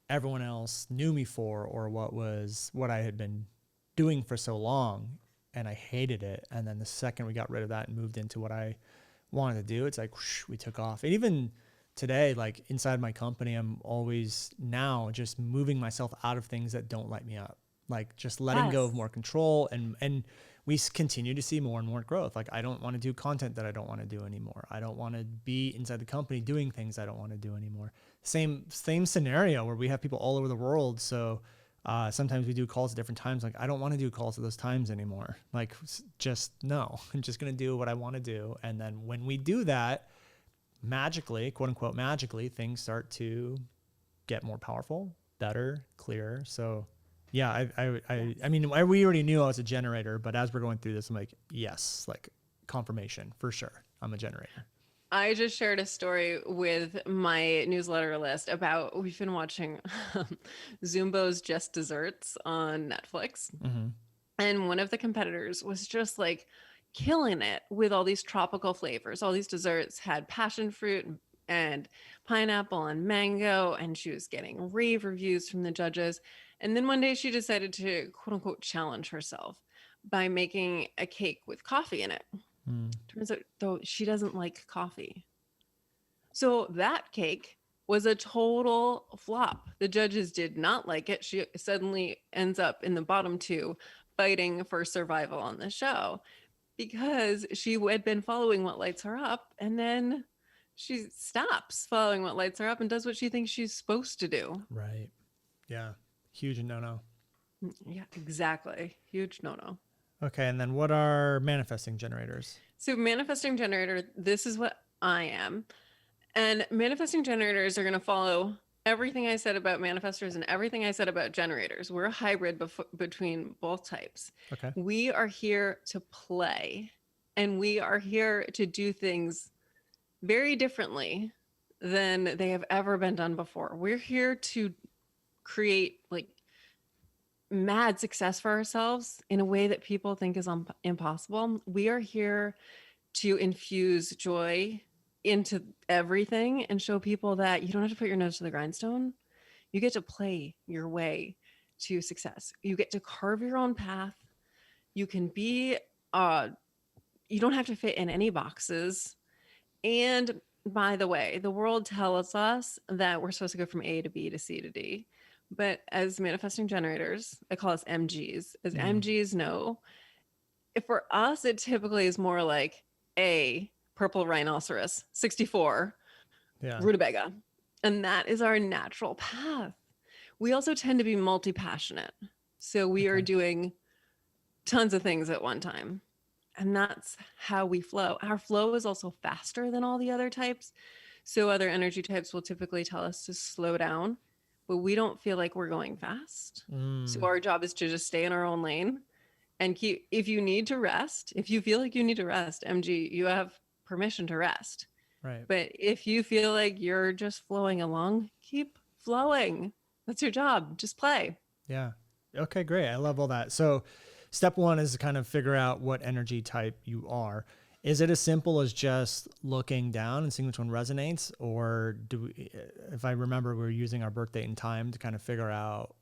everyone else knew me for, or what I had been doing for so long, and I hated it. And then the second we got rid of that and moved into what I wanted to do, it's like whoosh, we took off. And even today, like inside my company, I'm always now just moving myself out of things that don't light me up, like just letting go of more control, and we continue to see more and more growth. Like I don't want to do content that I don't want to do anymore. I don't want to be inside the company doing things I don't want to do anymore. Same scenario where we have people all over the world. So sometimes we do calls at different times. Like I don't want to do calls at those times anymore. Like just no, I'm just going to do what I want to do. And then when we do that, magically, quote unquote, magically, things start to get more powerful, better, clearer. So yeah, I mean, we already knew I was a generator, but as we're going through this, I'm like, yes, like confirmation for sure. I'm a generator. I just shared a story with my newsletter list about we've been watching Zumbo's Just Desserts on Netflix. Mm-hmm. And one of the competitors was just like killing it with all these tropical flavors. All these desserts had passion fruit and pineapple and mango, and she was getting rave reviews from the judges. And then one day she decided to quote unquote challenge herself by making a cake with coffee in it. Turns out though she doesn't like coffee. So that cake was a total flop. The judges did not like it. She suddenly ends up in the bottom two fighting for survival on the show because she had been following what lights her up, and then she stops following what lights her up and does what she thinks she's supposed to do. Right. Yeah. Huge no-no. Yeah, exactly. Huge no-no. Okay. And then what are manifesting generators? So manifesting generator, this is what I am. And manifesting generators are going to follow everything I said about manifestors and everything I said about generators. We're a hybrid between both types. Okay. We are here to play, and we are here to do things very differently than they have ever been done before. We're here to create like mad success for ourselves in a way that people think is impossible. We are here to infuse joy into everything and show people that you don't have to put your nose to the grindstone. You get to play your way to success. You get to carve your own path. You can be, you don't have to fit in any boxes. And by the way, the world tells us that we're supposed to go from A to B to C to D. But as manifesting generators, I call us MGs. As MGs know, if for us, it typically is more like A, purple rhinoceros, 64, Yeah. rutabaga. And that is our natural path. We also tend to be multi-passionate. So we are Okay. doing tons of things at one time. And that's how we flow. Our flow is also faster than all the other types. So other energy types will typically tell us to slow down, but we don't feel like we're going fast. So Mm, our job is to just stay in our own lane and keep, if you need to rest, if you feel like you need to rest, MG, you have permission to rest. right. But if you feel like you're just flowing along, keep flowing. That's your job. Just play. Yeah. Okay, great. I love all that. So step one is to kind of figure out what energy type you are. Is it as simple as just looking down and seeing which one resonates? Or do we, if I remember, we're using our birth date and time to kind of figure out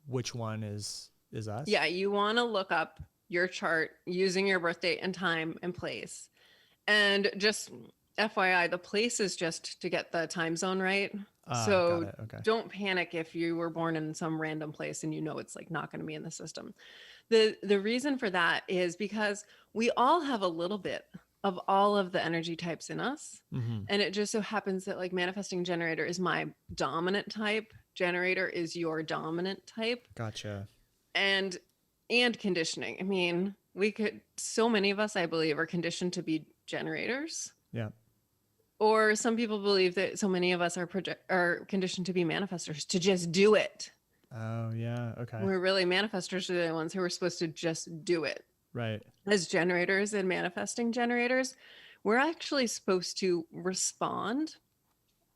which one is us? Yeah, you want to look up your chart using your birth date and time and place. And just FYI, the place is just to get the time zone right. Got So it. Okay. don't panic if you were born in some random place and you know it's like not going to be in the system. The reason for that is because we all have a little bit of all of the energy types in us. Mm-hmm. And it just so happens that like manifesting generator is my dominant type, generator is your dominant type. Gotcha. And conditioning. I mean, so many of us, I believe, are conditioned to be generators. Yeah. Or some people believe that so many of us are conditioned to be manifestors, to just do it. Oh, yeah. Okay. We're really manifestors are the ones who are supposed to just do it. Right. As generators and manifesting generators, we're actually supposed to respond,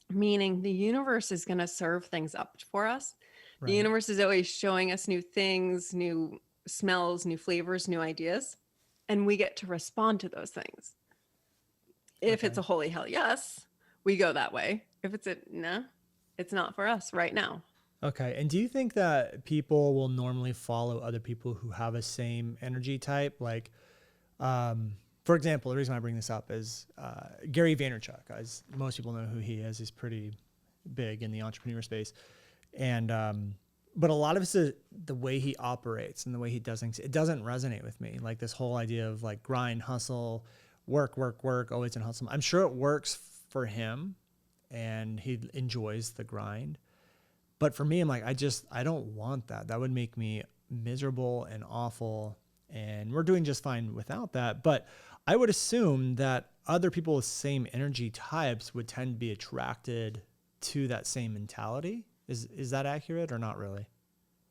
meaning the universe is going to serve things up for us. Right. The universe is always showing us new things, new smells, new flavors, new ideas, and we get to respond to those things. If it's a holy hell yes, we go that way. If it's a no, it's not for us right now. Okay. And do you think that people will normally follow other people who have a same energy type? Like, for example, the reason I bring this up is Gary Vaynerchuk, as most people know who he is. He's pretty big in the entrepreneur space. And, but a lot of it's the way he operates and the way he does things. It doesn't resonate with me. Like this whole idea of like grind, hustle, work, always in hustle. I'm sure it works for him and he enjoys the grind. But for me, I'm like, I don't want that. That would make me miserable and awful. And we're doing just fine without that. But I would assume that other people with same energy types would tend to be attracted to that same mentality. Is that accurate or not really?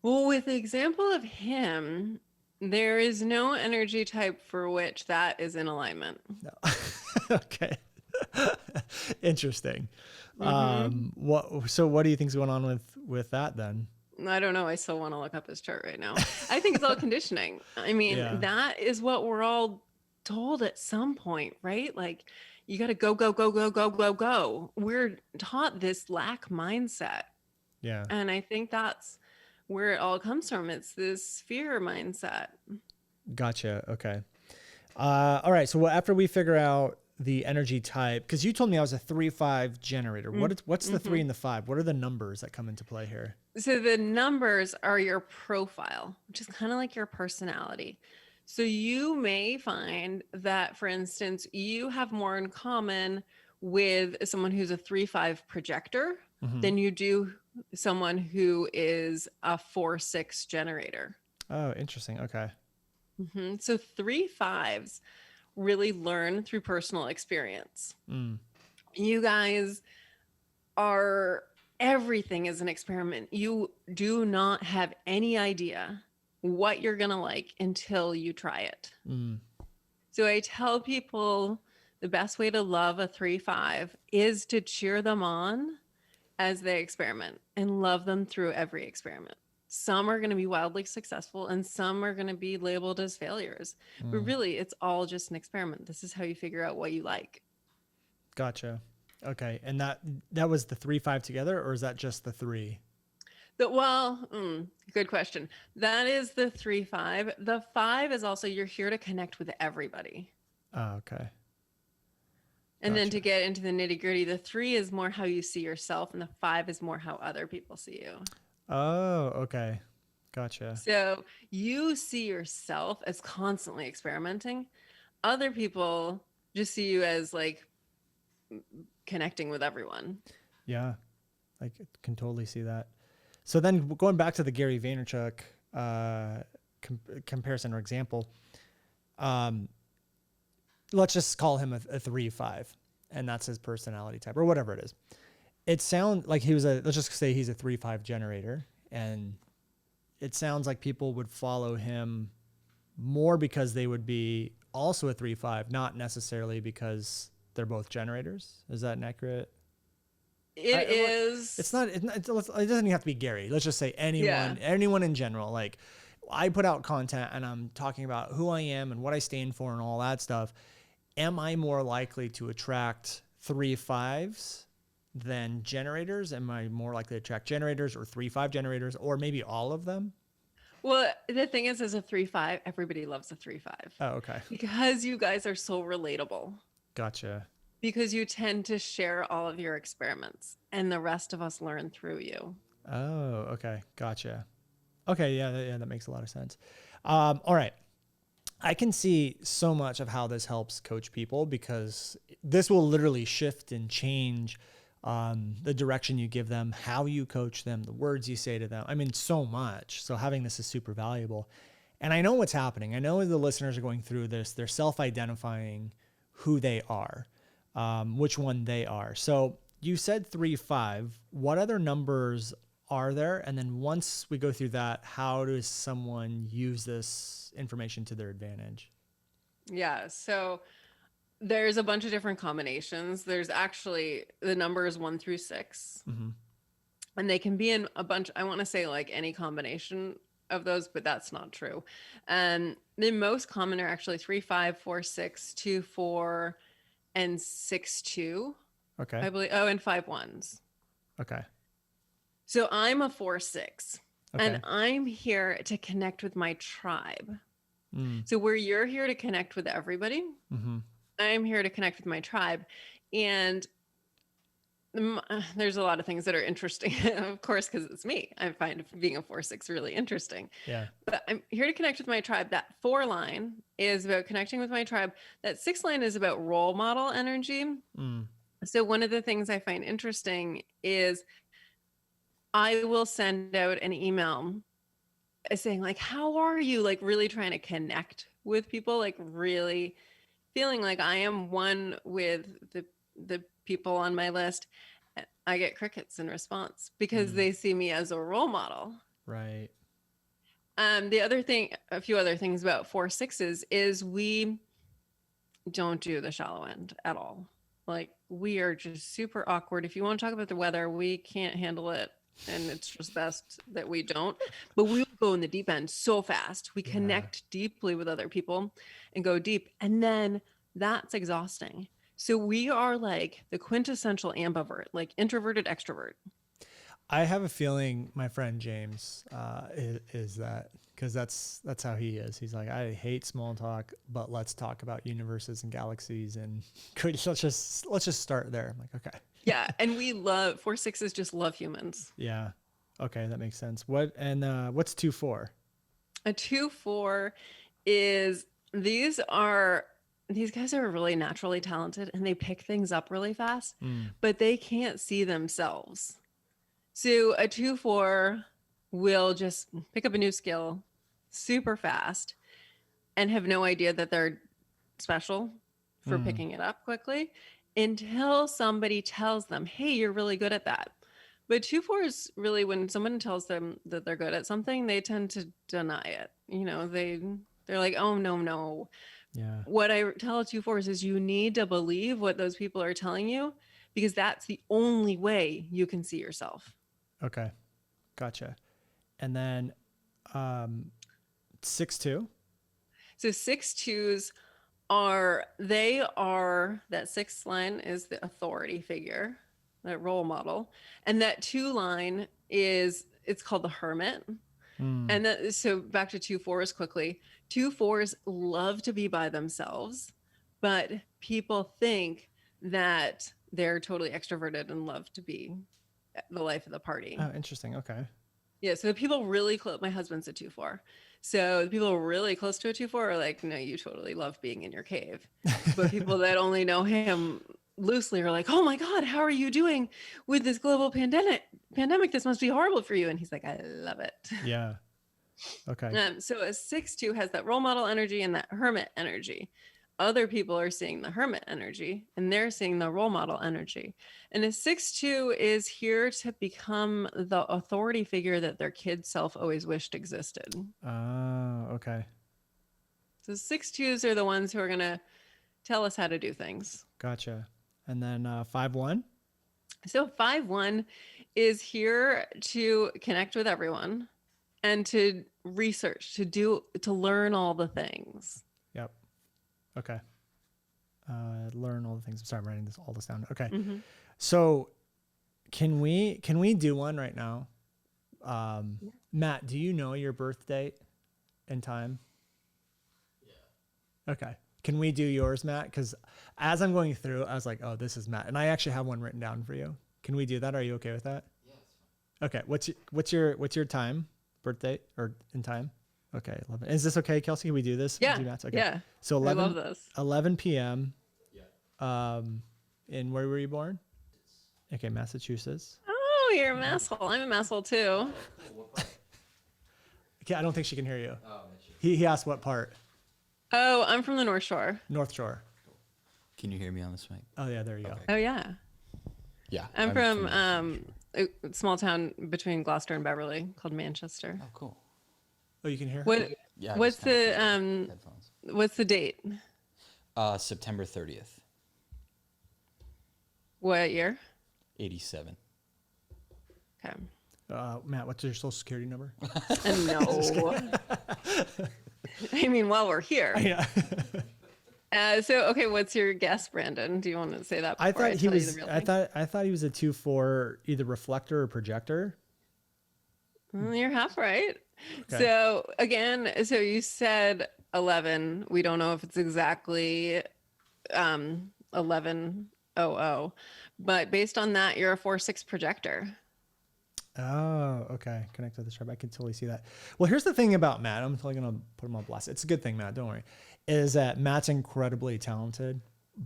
Well, with the example of him, there is no energy type for which that is in alignment. No. Okay. Interesting. Mm-hmm. So what do you think's going on with that then? I don't know. I still want to look up his chart right now. I think it's all conditioning. I mean, that is what we're all told at some point, right? Like you got to go, go, go, go, go, go, go. We're taught this lack mindset. Yeah. And I think that's where it all comes from. It's this fear mindset. Gotcha. Okay. All right. So after we figure out the energy type, because you told me I was a 3-5 generator. What's the 3 and the 5? What are the numbers that come into play here? So the numbers are your profile, which is kind of like your personality. So you may find that, for instance, you have more in common with someone who's a 3-5 projector than you do someone who is a 4-6 generator. Oh, interesting. Okay. So 3-5s really learn through personal experience. You guys are, everything is an experiment. You do not have any idea what you're going to like until you try it. So I tell people the best way to love a 3-5 is to cheer them on as they experiment and love them through every experiment. Some are going to be wildly successful and some are going to be labeled as failures. But really, it's all just an experiment. This is how you figure out what you like. Gotcha. Okay. And that was the 3-5 together, or is that just the 3? Good question. That is the 3-5. The 5 is also, you're here to connect with everybody. Oh, okay. And then to get into the nitty gritty, the 3 is more how you see yourself and the 5 is more how other people see you. Oh, okay. Gotcha. So you see yourself as constantly experimenting. Other people just see you as like connecting with everyone. Yeah, I can totally see that. So then going back to the Gary Vaynerchuk comparison or example, let's just call him a 3-5, and that's his personality type or whatever it is. It sounds like let's just say he's a 3-5 generator, and it sounds like people would follow him more because they would be also a 3-5, not necessarily because they're both generators. Is that inaccurate? It is. It's not. It doesn't even have to be Gary. Let's just say anyone in general. Like, I put out content and I'm talking about who I am and what I stand for and all that stuff. Am I more likely to attract 3-5s than generators? Am I more likely to attract generators or 3-5 generators, or maybe all of them? Well, the thing is, as a 3-5, everybody loves a 3-5. Oh, okay. Because you guys are so relatable. Gotcha. Because you tend to share all of your experiments, and the rest of us learn through you. Oh, okay. Gotcha. Okay. Yeah, that makes a lot of sense. All right. I can see so much of how this helps coach people, because this will literally shift and change the direction you give them, how you coach them, the words you say to them. I mean, so much. So having this is super valuable. And I know what's happening. I know the listeners are going through this. They're self-identifying who they are, which one they are. So you said 3-5. What other numbers are there? And then once we go through that, how does someone use this information to their advantage? Yeah. So there's a bunch of different combinations. There's actually the numbers 1 through 6. Mm-hmm. And they can be in a bunch. I want to say like any combination of those, but that's not true. The most common are actually 3-5, 4-6, 2-4, and 6-2. Okay. I believe. Oh, and 5-1s. Okay. So I'm a 4-6, Okay. and I'm here to connect with my tribe. Mm. So where you're here to connect with everybody, Mm-hmm. I'm here to connect with my tribe. And there's a lot of things that are interesting, of course, because it's me. I find being a 4-6 really interesting. Yeah. But I'm here to connect with my tribe. That 4 line is about connecting with my tribe. That 6 line is about role model energy. Mm. So one of the things I find interesting is I will send out an email saying like, how are you? Like really trying to connect with people, like really feeling like I am one with the people on my list. I get crickets in response because they see me as a role model. Right. The other thing, a few other things about 4-6s is we don't do the shallow end at all. Like we are just super awkward. If you want to talk about the weather, we can't handle it. And it's just best that we don't. But we will go in the deep end so fast. We connect deeply with other people and go deep. And then that's exhausting. So we are like the quintessential ambivert, like introverted extrovert. I have a feeling my friend James is that, because that's how he is. He's like, I hate small talk, but let's talk about universes and galaxies, and let's just start there. I'm like, okay. Yeah, and we love 4-6s. Just love humans. Yeah. Okay, that makes sense. What's 2-4? A 2-4 is these guys are really naturally talented and they pick things up really fast, but they can't see themselves. So a 2-4 will just pick up a new skill super fast and have no idea that they're special for picking it up quickly until somebody tells them, hey, you're really good at that. But 2-4s really, when someone tells them that they're good at something, they tend to deny it. You know, they're like, oh, no. Yeah. What I tell 2-4s is you need to believe what those people are telling you, because that's the only way you can see yourself. Okay. Gotcha. And then 6-2? So 6-2s that 6th line is the authority figure, that role model. And that 2 line it's called the Hermit. And so back to 2-4s quickly. 2-4s love to be by themselves, but people think that they're totally extroverted and love to be the life of the party. Oh, interesting. Okay. Yeah, so the people really close, my husband's a 2-4. So the people really close to a 2-4 are like, no, you totally love being in your cave. But people that only know him loosely are like, oh my God, how are you doing with this global pandemic? This must be horrible for you. And he's like, I love it. Yeah. Okay. So a 6-2 has that role model energy and that hermit energy. Other people are seeing the hermit energy and they're seeing the role model energy. And a 6-2 is here to become the authority figure that their kid self always wished existed. Okay. So 6-2s are the ones who are going to tell us how to do things. Gotcha. And then 5-1. So 5-1 is here to connect with everyone and to research, to learn all the things. Yep. Okay. Learn all the things. Sorry, I'm writing all this down. Okay. Mm-hmm. So can we do one right now? Matt, do you know your birth date and time? Yeah. Okay. Can we do yours, Matt? Because as I'm going through, I was like, oh, this is Matt. And I actually have one written down for you. Can we do that? Are you okay with that? Yeah, it's fine. Okay. What's your time, birth date or in time? Okay. 11. Is this okay, Kelsey? Can we do this? Yeah. Do Matt's? Okay. Yeah. So I love this. 11 p.m. Yeah. And where were you born? Okay. Massachusetts. Oh, you're a masshole. I'm a masshole too. Okay. I don't think she can hear you. Oh, that's you. He asked what part? Oh, I'm from the North Shore. North Shore. Can you hear me on this mic? Oh yeah, there you go. Okay. Oh, yeah. Yeah. I'm from North Shore. a small town between Gloucester and Beverly called Manchester. Oh, cool. Oh, you can hear her? What Yeah. I what's just kinda the put headphones? what's the date? September 30th, What year? 87. Okay. Matt, what's your social security number? No. I mean, while we're here. Yeah. So okay, what's your guess, Brandon? Do you want to say that? I before thought he tell you was. the real I thing? thought he was a 2-4, either reflector or projector. You're half right. Okay. So again, so you said 11. We don't know if it's exactly 1100, but based on that, you're a 4-6 projector. Oh, okay. Connect to the tribe. I can totally see that. Well, here's the thing about Matt. I'm totally gonna put him on blast. It's a good thing, Matt. Don't worry. Is that Matt's incredibly talented,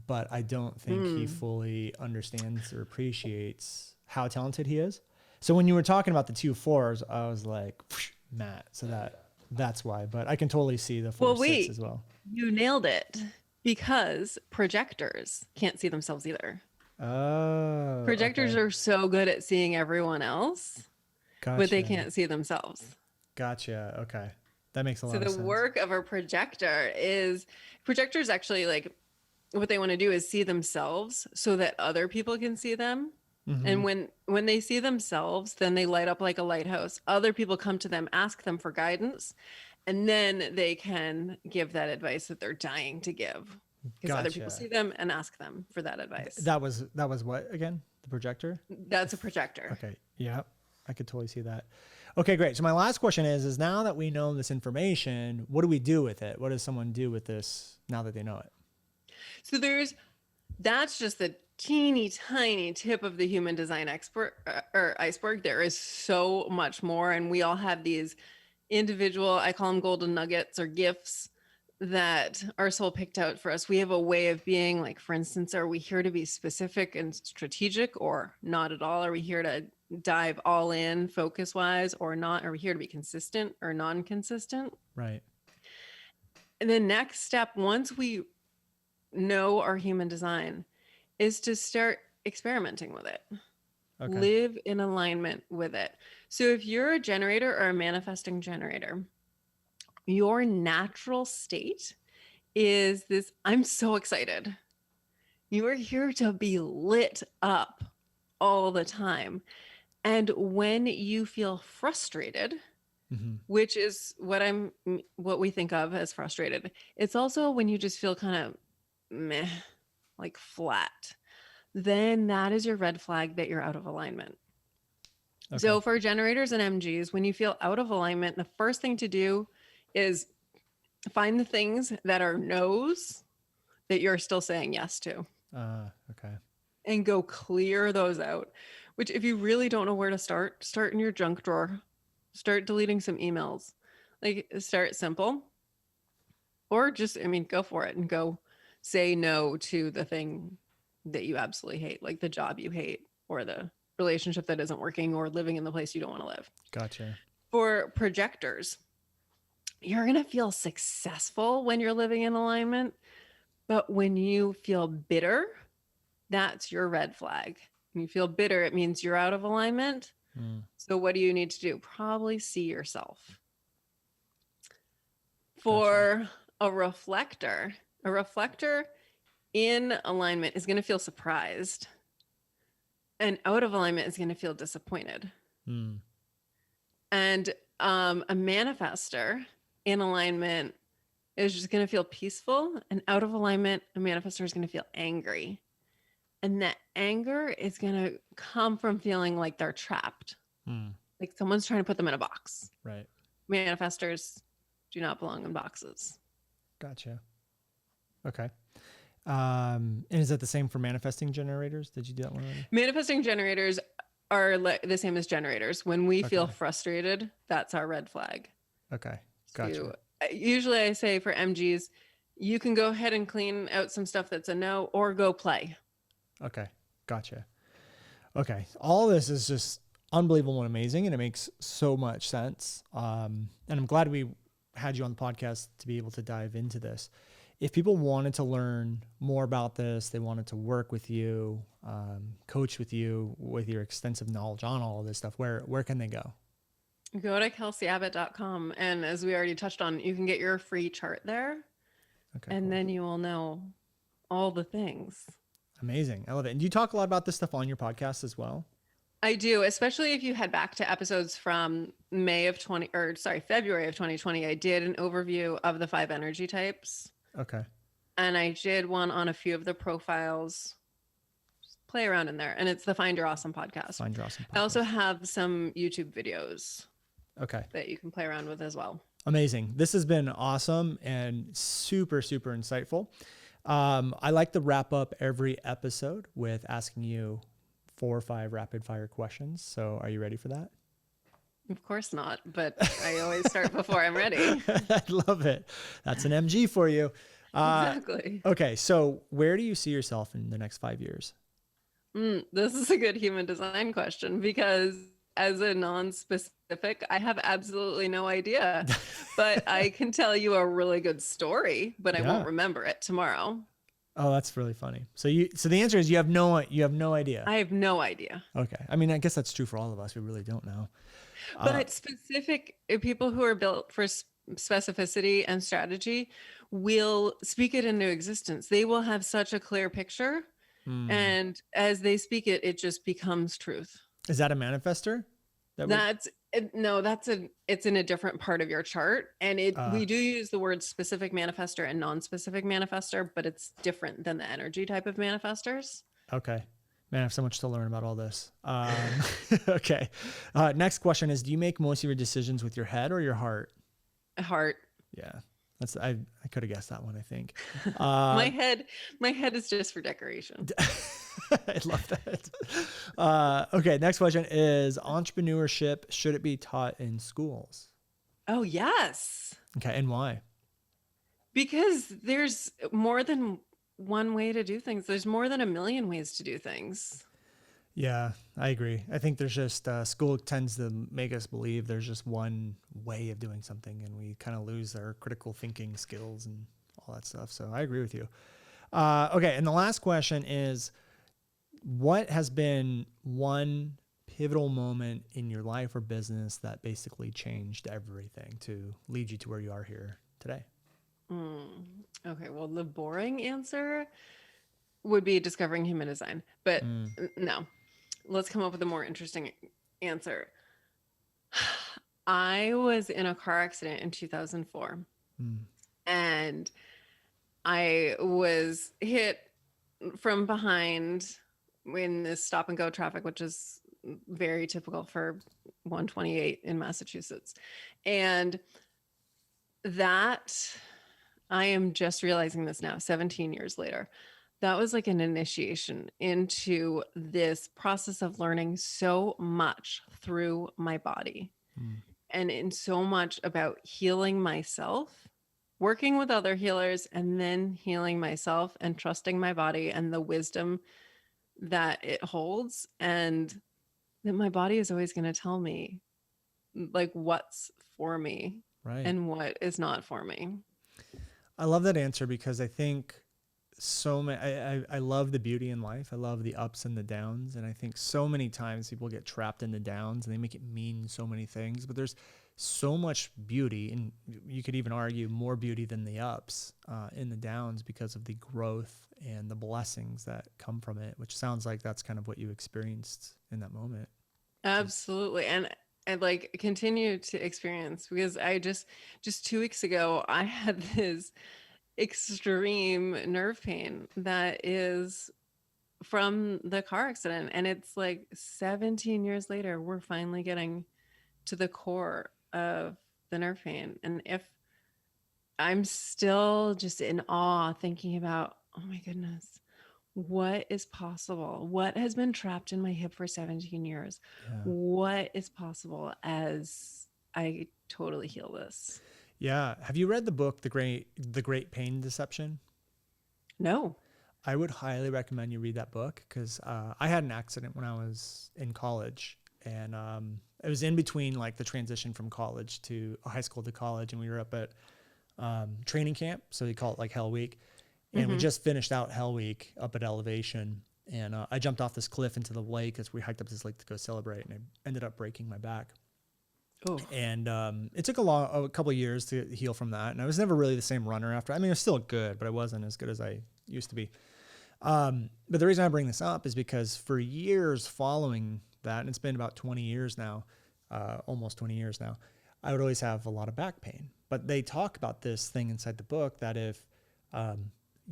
but I don't think he fully understands or appreciates how talented he is. So when you were talking about the 2-4s, I was like, Matt. So that's why. But I can totally see the 4-6 as well. You nailed it because projectors can't see themselves either. Oh. Projectors okay. are so good at seeing everyone else, but they Gotcha. can't see themselves. Gotcha. Okay. That makes a lot So of the sense. work of a projector is projectors actually like what they want to do is see themselves so that other people can see them. Mhm. And when they see themselves, then they light up like a lighthouse. Other people come to them, ask them for guidance, and then they can give that advice that they're dying to give. Because other people Gotcha. see them and ask them for that advice. That was what again? The projector? That's a projector. Okay. Yeah. I could totally see that. Okay, great. So my last question is now that we know this information, what do we do with it? What does someone do with this now that they know it? So that's just the teeny tiny tip of the human design iceberg. There is so much more. And we all have these individual, I call them golden nuggets or gifts that our soul picked out for us. We have a way of being, like, for instance, are we here to be specific and strategic or not at all? Are we here to dive all in focus wise or not? Are we here to be consistent or non-consistent? Right. And the next step, once we know our human design, is to start experimenting with it. Okay. Live in alignment with it. So if you're a generator or a manifesting generator, your natural state is this: I'm so excited. You are here to be lit up all the time. And when you feel frustrated, Mm-hmm. which is what we think of as frustrated, it's also when you just feel kind of meh, like flat, then that is your red flag that you're out of alignment. Okay. So for generators and MGs, when you feel out of alignment, the first thing to do is find the things that are no's that you're still saying yes to Okay. and go clear those out. Which, if you really don't know where to start in your junk drawer. Start deleting some emails. Like, start simple, or just, I mean, go for it and go say no to the thing that you absolutely hate, like the job you hate, or the relationship that isn't working, or living in the place you don't want to live. Gotcha. For projectors, you're going to feel successful when you're living in alignment, but when you feel bitter, that's your red flag. When you feel bitter, it means you're out of alignment. So what do you need to do? Probably see yourself. For a reflector in alignment is going to feel surprised, and out of alignment is going to feel disappointed. And a manifester in alignment is just going to feel peaceful, and out of alignment, a manifester is going to feel angry. And that anger is going to come from feeling like they're trapped. Like someone's trying to put them in a box. Right. Manifestors do not belong in boxes. Gotcha. Okay. And is that the same for manifesting generators? Did you do that one already? Manifesting generators are the same as generators. When we feel frustrated, that's our red flag. Okay. Gotcha. So, usually I say for MGs, you can go ahead and clean out some stuff that's a no, or go play. Okay. Gotcha. Okay. All this is just unbelievable and amazing, and it makes so much sense. And I'm glad we had you on the podcast to be able to dive into this. If people wanted to learn more about this, they wanted to work with you, coach with you with your extensive knowledge on all of this stuff, where can they go? Go to kelseyabbott.com. And as we already touched on, you can get your free chart there. Okay. And then you will know all the things. Amazing. I love it. And do you talk a lot about this stuff on your podcast as well? I do, especially if you head back to episodes from February of 2020. I did an overview of the 5 energy types. Okay. And I did one on a few of the profiles. Just play around in there. And it's the Find Your Awesome podcast. Find Your Awesome podcast. I also have some YouTube videos. Okay. That you can play around with as well. Amazing. This has been awesome and super, super insightful. I like to wrap up every episode with asking you 4 or 5 rapid fire questions. So are you ready for that? Of course not, but I always start before I'm ready. I love it. That's an MG for you. Exactly. Okay. So where do you see yourself in the next 5 years? This is a good human design question, because as a non-specific, I have absolutely no idea, but I can tell you a really good story, but I won't remember it tomorrow. Oh, that's really funny. So the answer is you have no idea. I have no idea. Okay. I mean, I guess that's true for all of us. We really don't know. But specific people who are built for specificity and strategy will speak it into existence. They will have such a clear picture. And as they speak it, it just becomes truth. Is that a manifester? It's in a different part of your chart. And we do use the word specific manifester and non-specific manifester, but it's different than the energy type of manifestors. Okay. Man, I have so much to learn about all this. Okay. Next question is, do you make most of your decisions with your head or your heart? Heart. Yeah. I could have guessed that one, I think. My head is just for decoration. I love that. Okay. Next question is, entrepreneurship, should it be taught in schools? Oh, yes. Okay. And why? Because there's more than one way to do things. There's more than 1 million ways to do things. Yeah, I agree. I think there's just school tends to make us believe there's just one way of doing something, and we kind of lose our critical thinking skills and all that stuff. So I agree with you. Okay. And the last question is, what has been one pivotal moment in your life or business that basically changed everything to lead you to where you are here today? Okay. Well, the boring answer would be discovering human design, but no, let's come up with a more interesting answer. I was in a car accident in 2004 and I was hit from behind in this stop and go traffic, which is very typical for 128 in Massachusetts. And that, I am just realizing this now, 17 years later, that was like an initiation into this process of learning so much through my body. and in so much about healing myself, working with other healers, and then healing myself and trusting my body and the wisdom that it holds, and that my body is always going to tell me like what's for me Right. and what is not for me. I love that answer because I think so many, I love the beauty in life. I love the ups and the downs. And I think so many times people get trapped in the downs and they make it mean so many things, but there's so much beauty, and you could even argue more beauty than the ups in the downs because of the growth and the blessings that come from it, which sounds like that's kind of what you experienced in that moment. Absolutely. And I like continue to experience, because I just 2 weeks ago, I had this extreme nerve pain that is from the car accident. And it's like 17 years later, we're finally getting to the core of the nerve pain. And if I'm still just in awe thinking about, oh my goodness, what is possible? What has been trapped in my hip for 17 years? Yeah. What is possible as I totally heal this? Yeah. Have you read the book, The Great Pain Deception? No. I would highly recommend you read that book because I had an accident when I was in college, and it was in between like the transition from college to high school to college, and we were up at training camp. So we call it like Hell Week. And we just finished out Hell Week up at Elevation. And I jumped off this cliff into the lake as we hiked up this lake to go celebrate. And I ended up breaking my back. Oh. And it took a couple of years to heal from that. And I was never really the same runner after. I mean, I was still good, but I wasn't as good as I used to be. But the reason I bring this up is because for years following that, and it's been about 20 years now, almost 20 years now, I would always have a lot of back pain. But they talk about this thing inside the book that if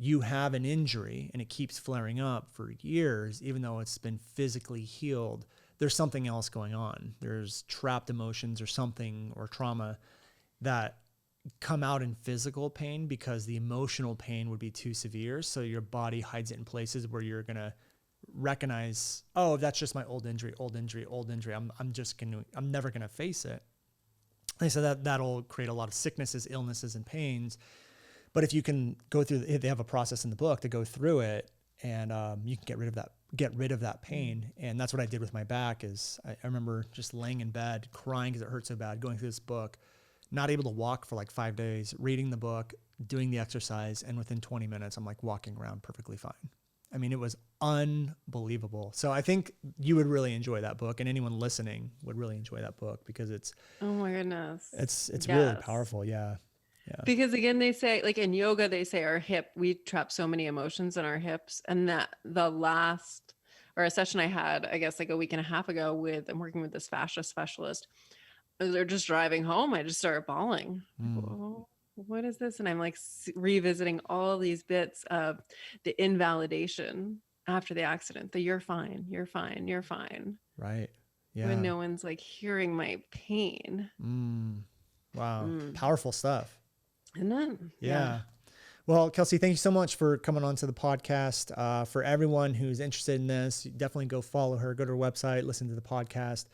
you have an injury and it keeps flaring up for years, even though it's been physically healed, there's something else going on. There's trapped emotions or something, or trauma that come out in physical pain because the emotional pain would be too severe. So your body hides it in places where you're going to recognize, oh, that's just my old injury. I'm never going to face it. They said that'll create a lot of sicknesses, illnesses, and pains. But if you can go through, they have a process in the book to go through it, and you can get rid of that pain. And that's what I did with my back. Is I remember just laying in bed crying because it hurt so bad, going through this book, not able to walk for like 5 days, reading the book, doing the exercise, and within 20 minutes, I'm like walking around perfectly fine. I mean, it was unbelievable. So I think you would really enjoy that book, and anyone listening would really enjoy that book because it's, oh my goodness, it's really powerful. Yeah. Yeah. Because again, they say, like in yoga, they say our hip, we trap so many emotions in our hips. And that the last, or a session I had, I guess like a week and a half ago I'm working with this fascia specialist. They're just driving home. I just started bawling. Oh, what is this? And I'm like revisiting all these bits of the invalidation after the accident, the you're fine. Right. Yeah. When no one's like hearing my pain. Wow. Powerful stuff. Isn't it? Yeah. Well, Kelsey, thank you so much for coming on to the podcast. For everyone who's interested in this, definitely go follow her, go to her website, listen to the podcast.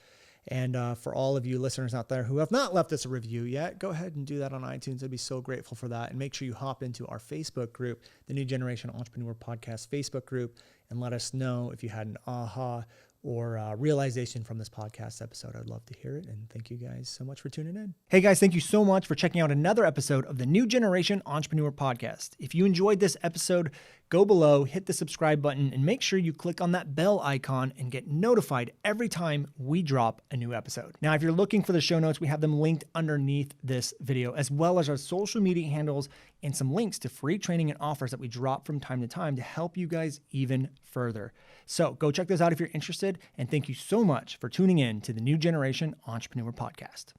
And for all of you listeners out there who have not left us a review yet, go ahead and do that on iTunes. I'd be so grateful for that. And make sure you hop into our Facebook group, the New Generation Entrepreneur Podcast Facebook group, and let us know if you had an aha or realization from this podcast episode. I'd love to hear it. And thank you guys so much for tuning in. Hey guys, thank you so much for checking out another episode of the New Generation Entrepreneur Podcast. If you enjoyed this episode, go below, hit the subscribe button, and make sure you click on that bell icon and get notified every time we drop a new episode. Now, if you're looking for the show notes, we have them linked underneath this video, as well as our social media handles and some links to free training and offers that we drop from time to time to help you guys even further. So go check those out if you're interested. And thank you so much for tuning in to the New Generation Entrepreneur Podcast.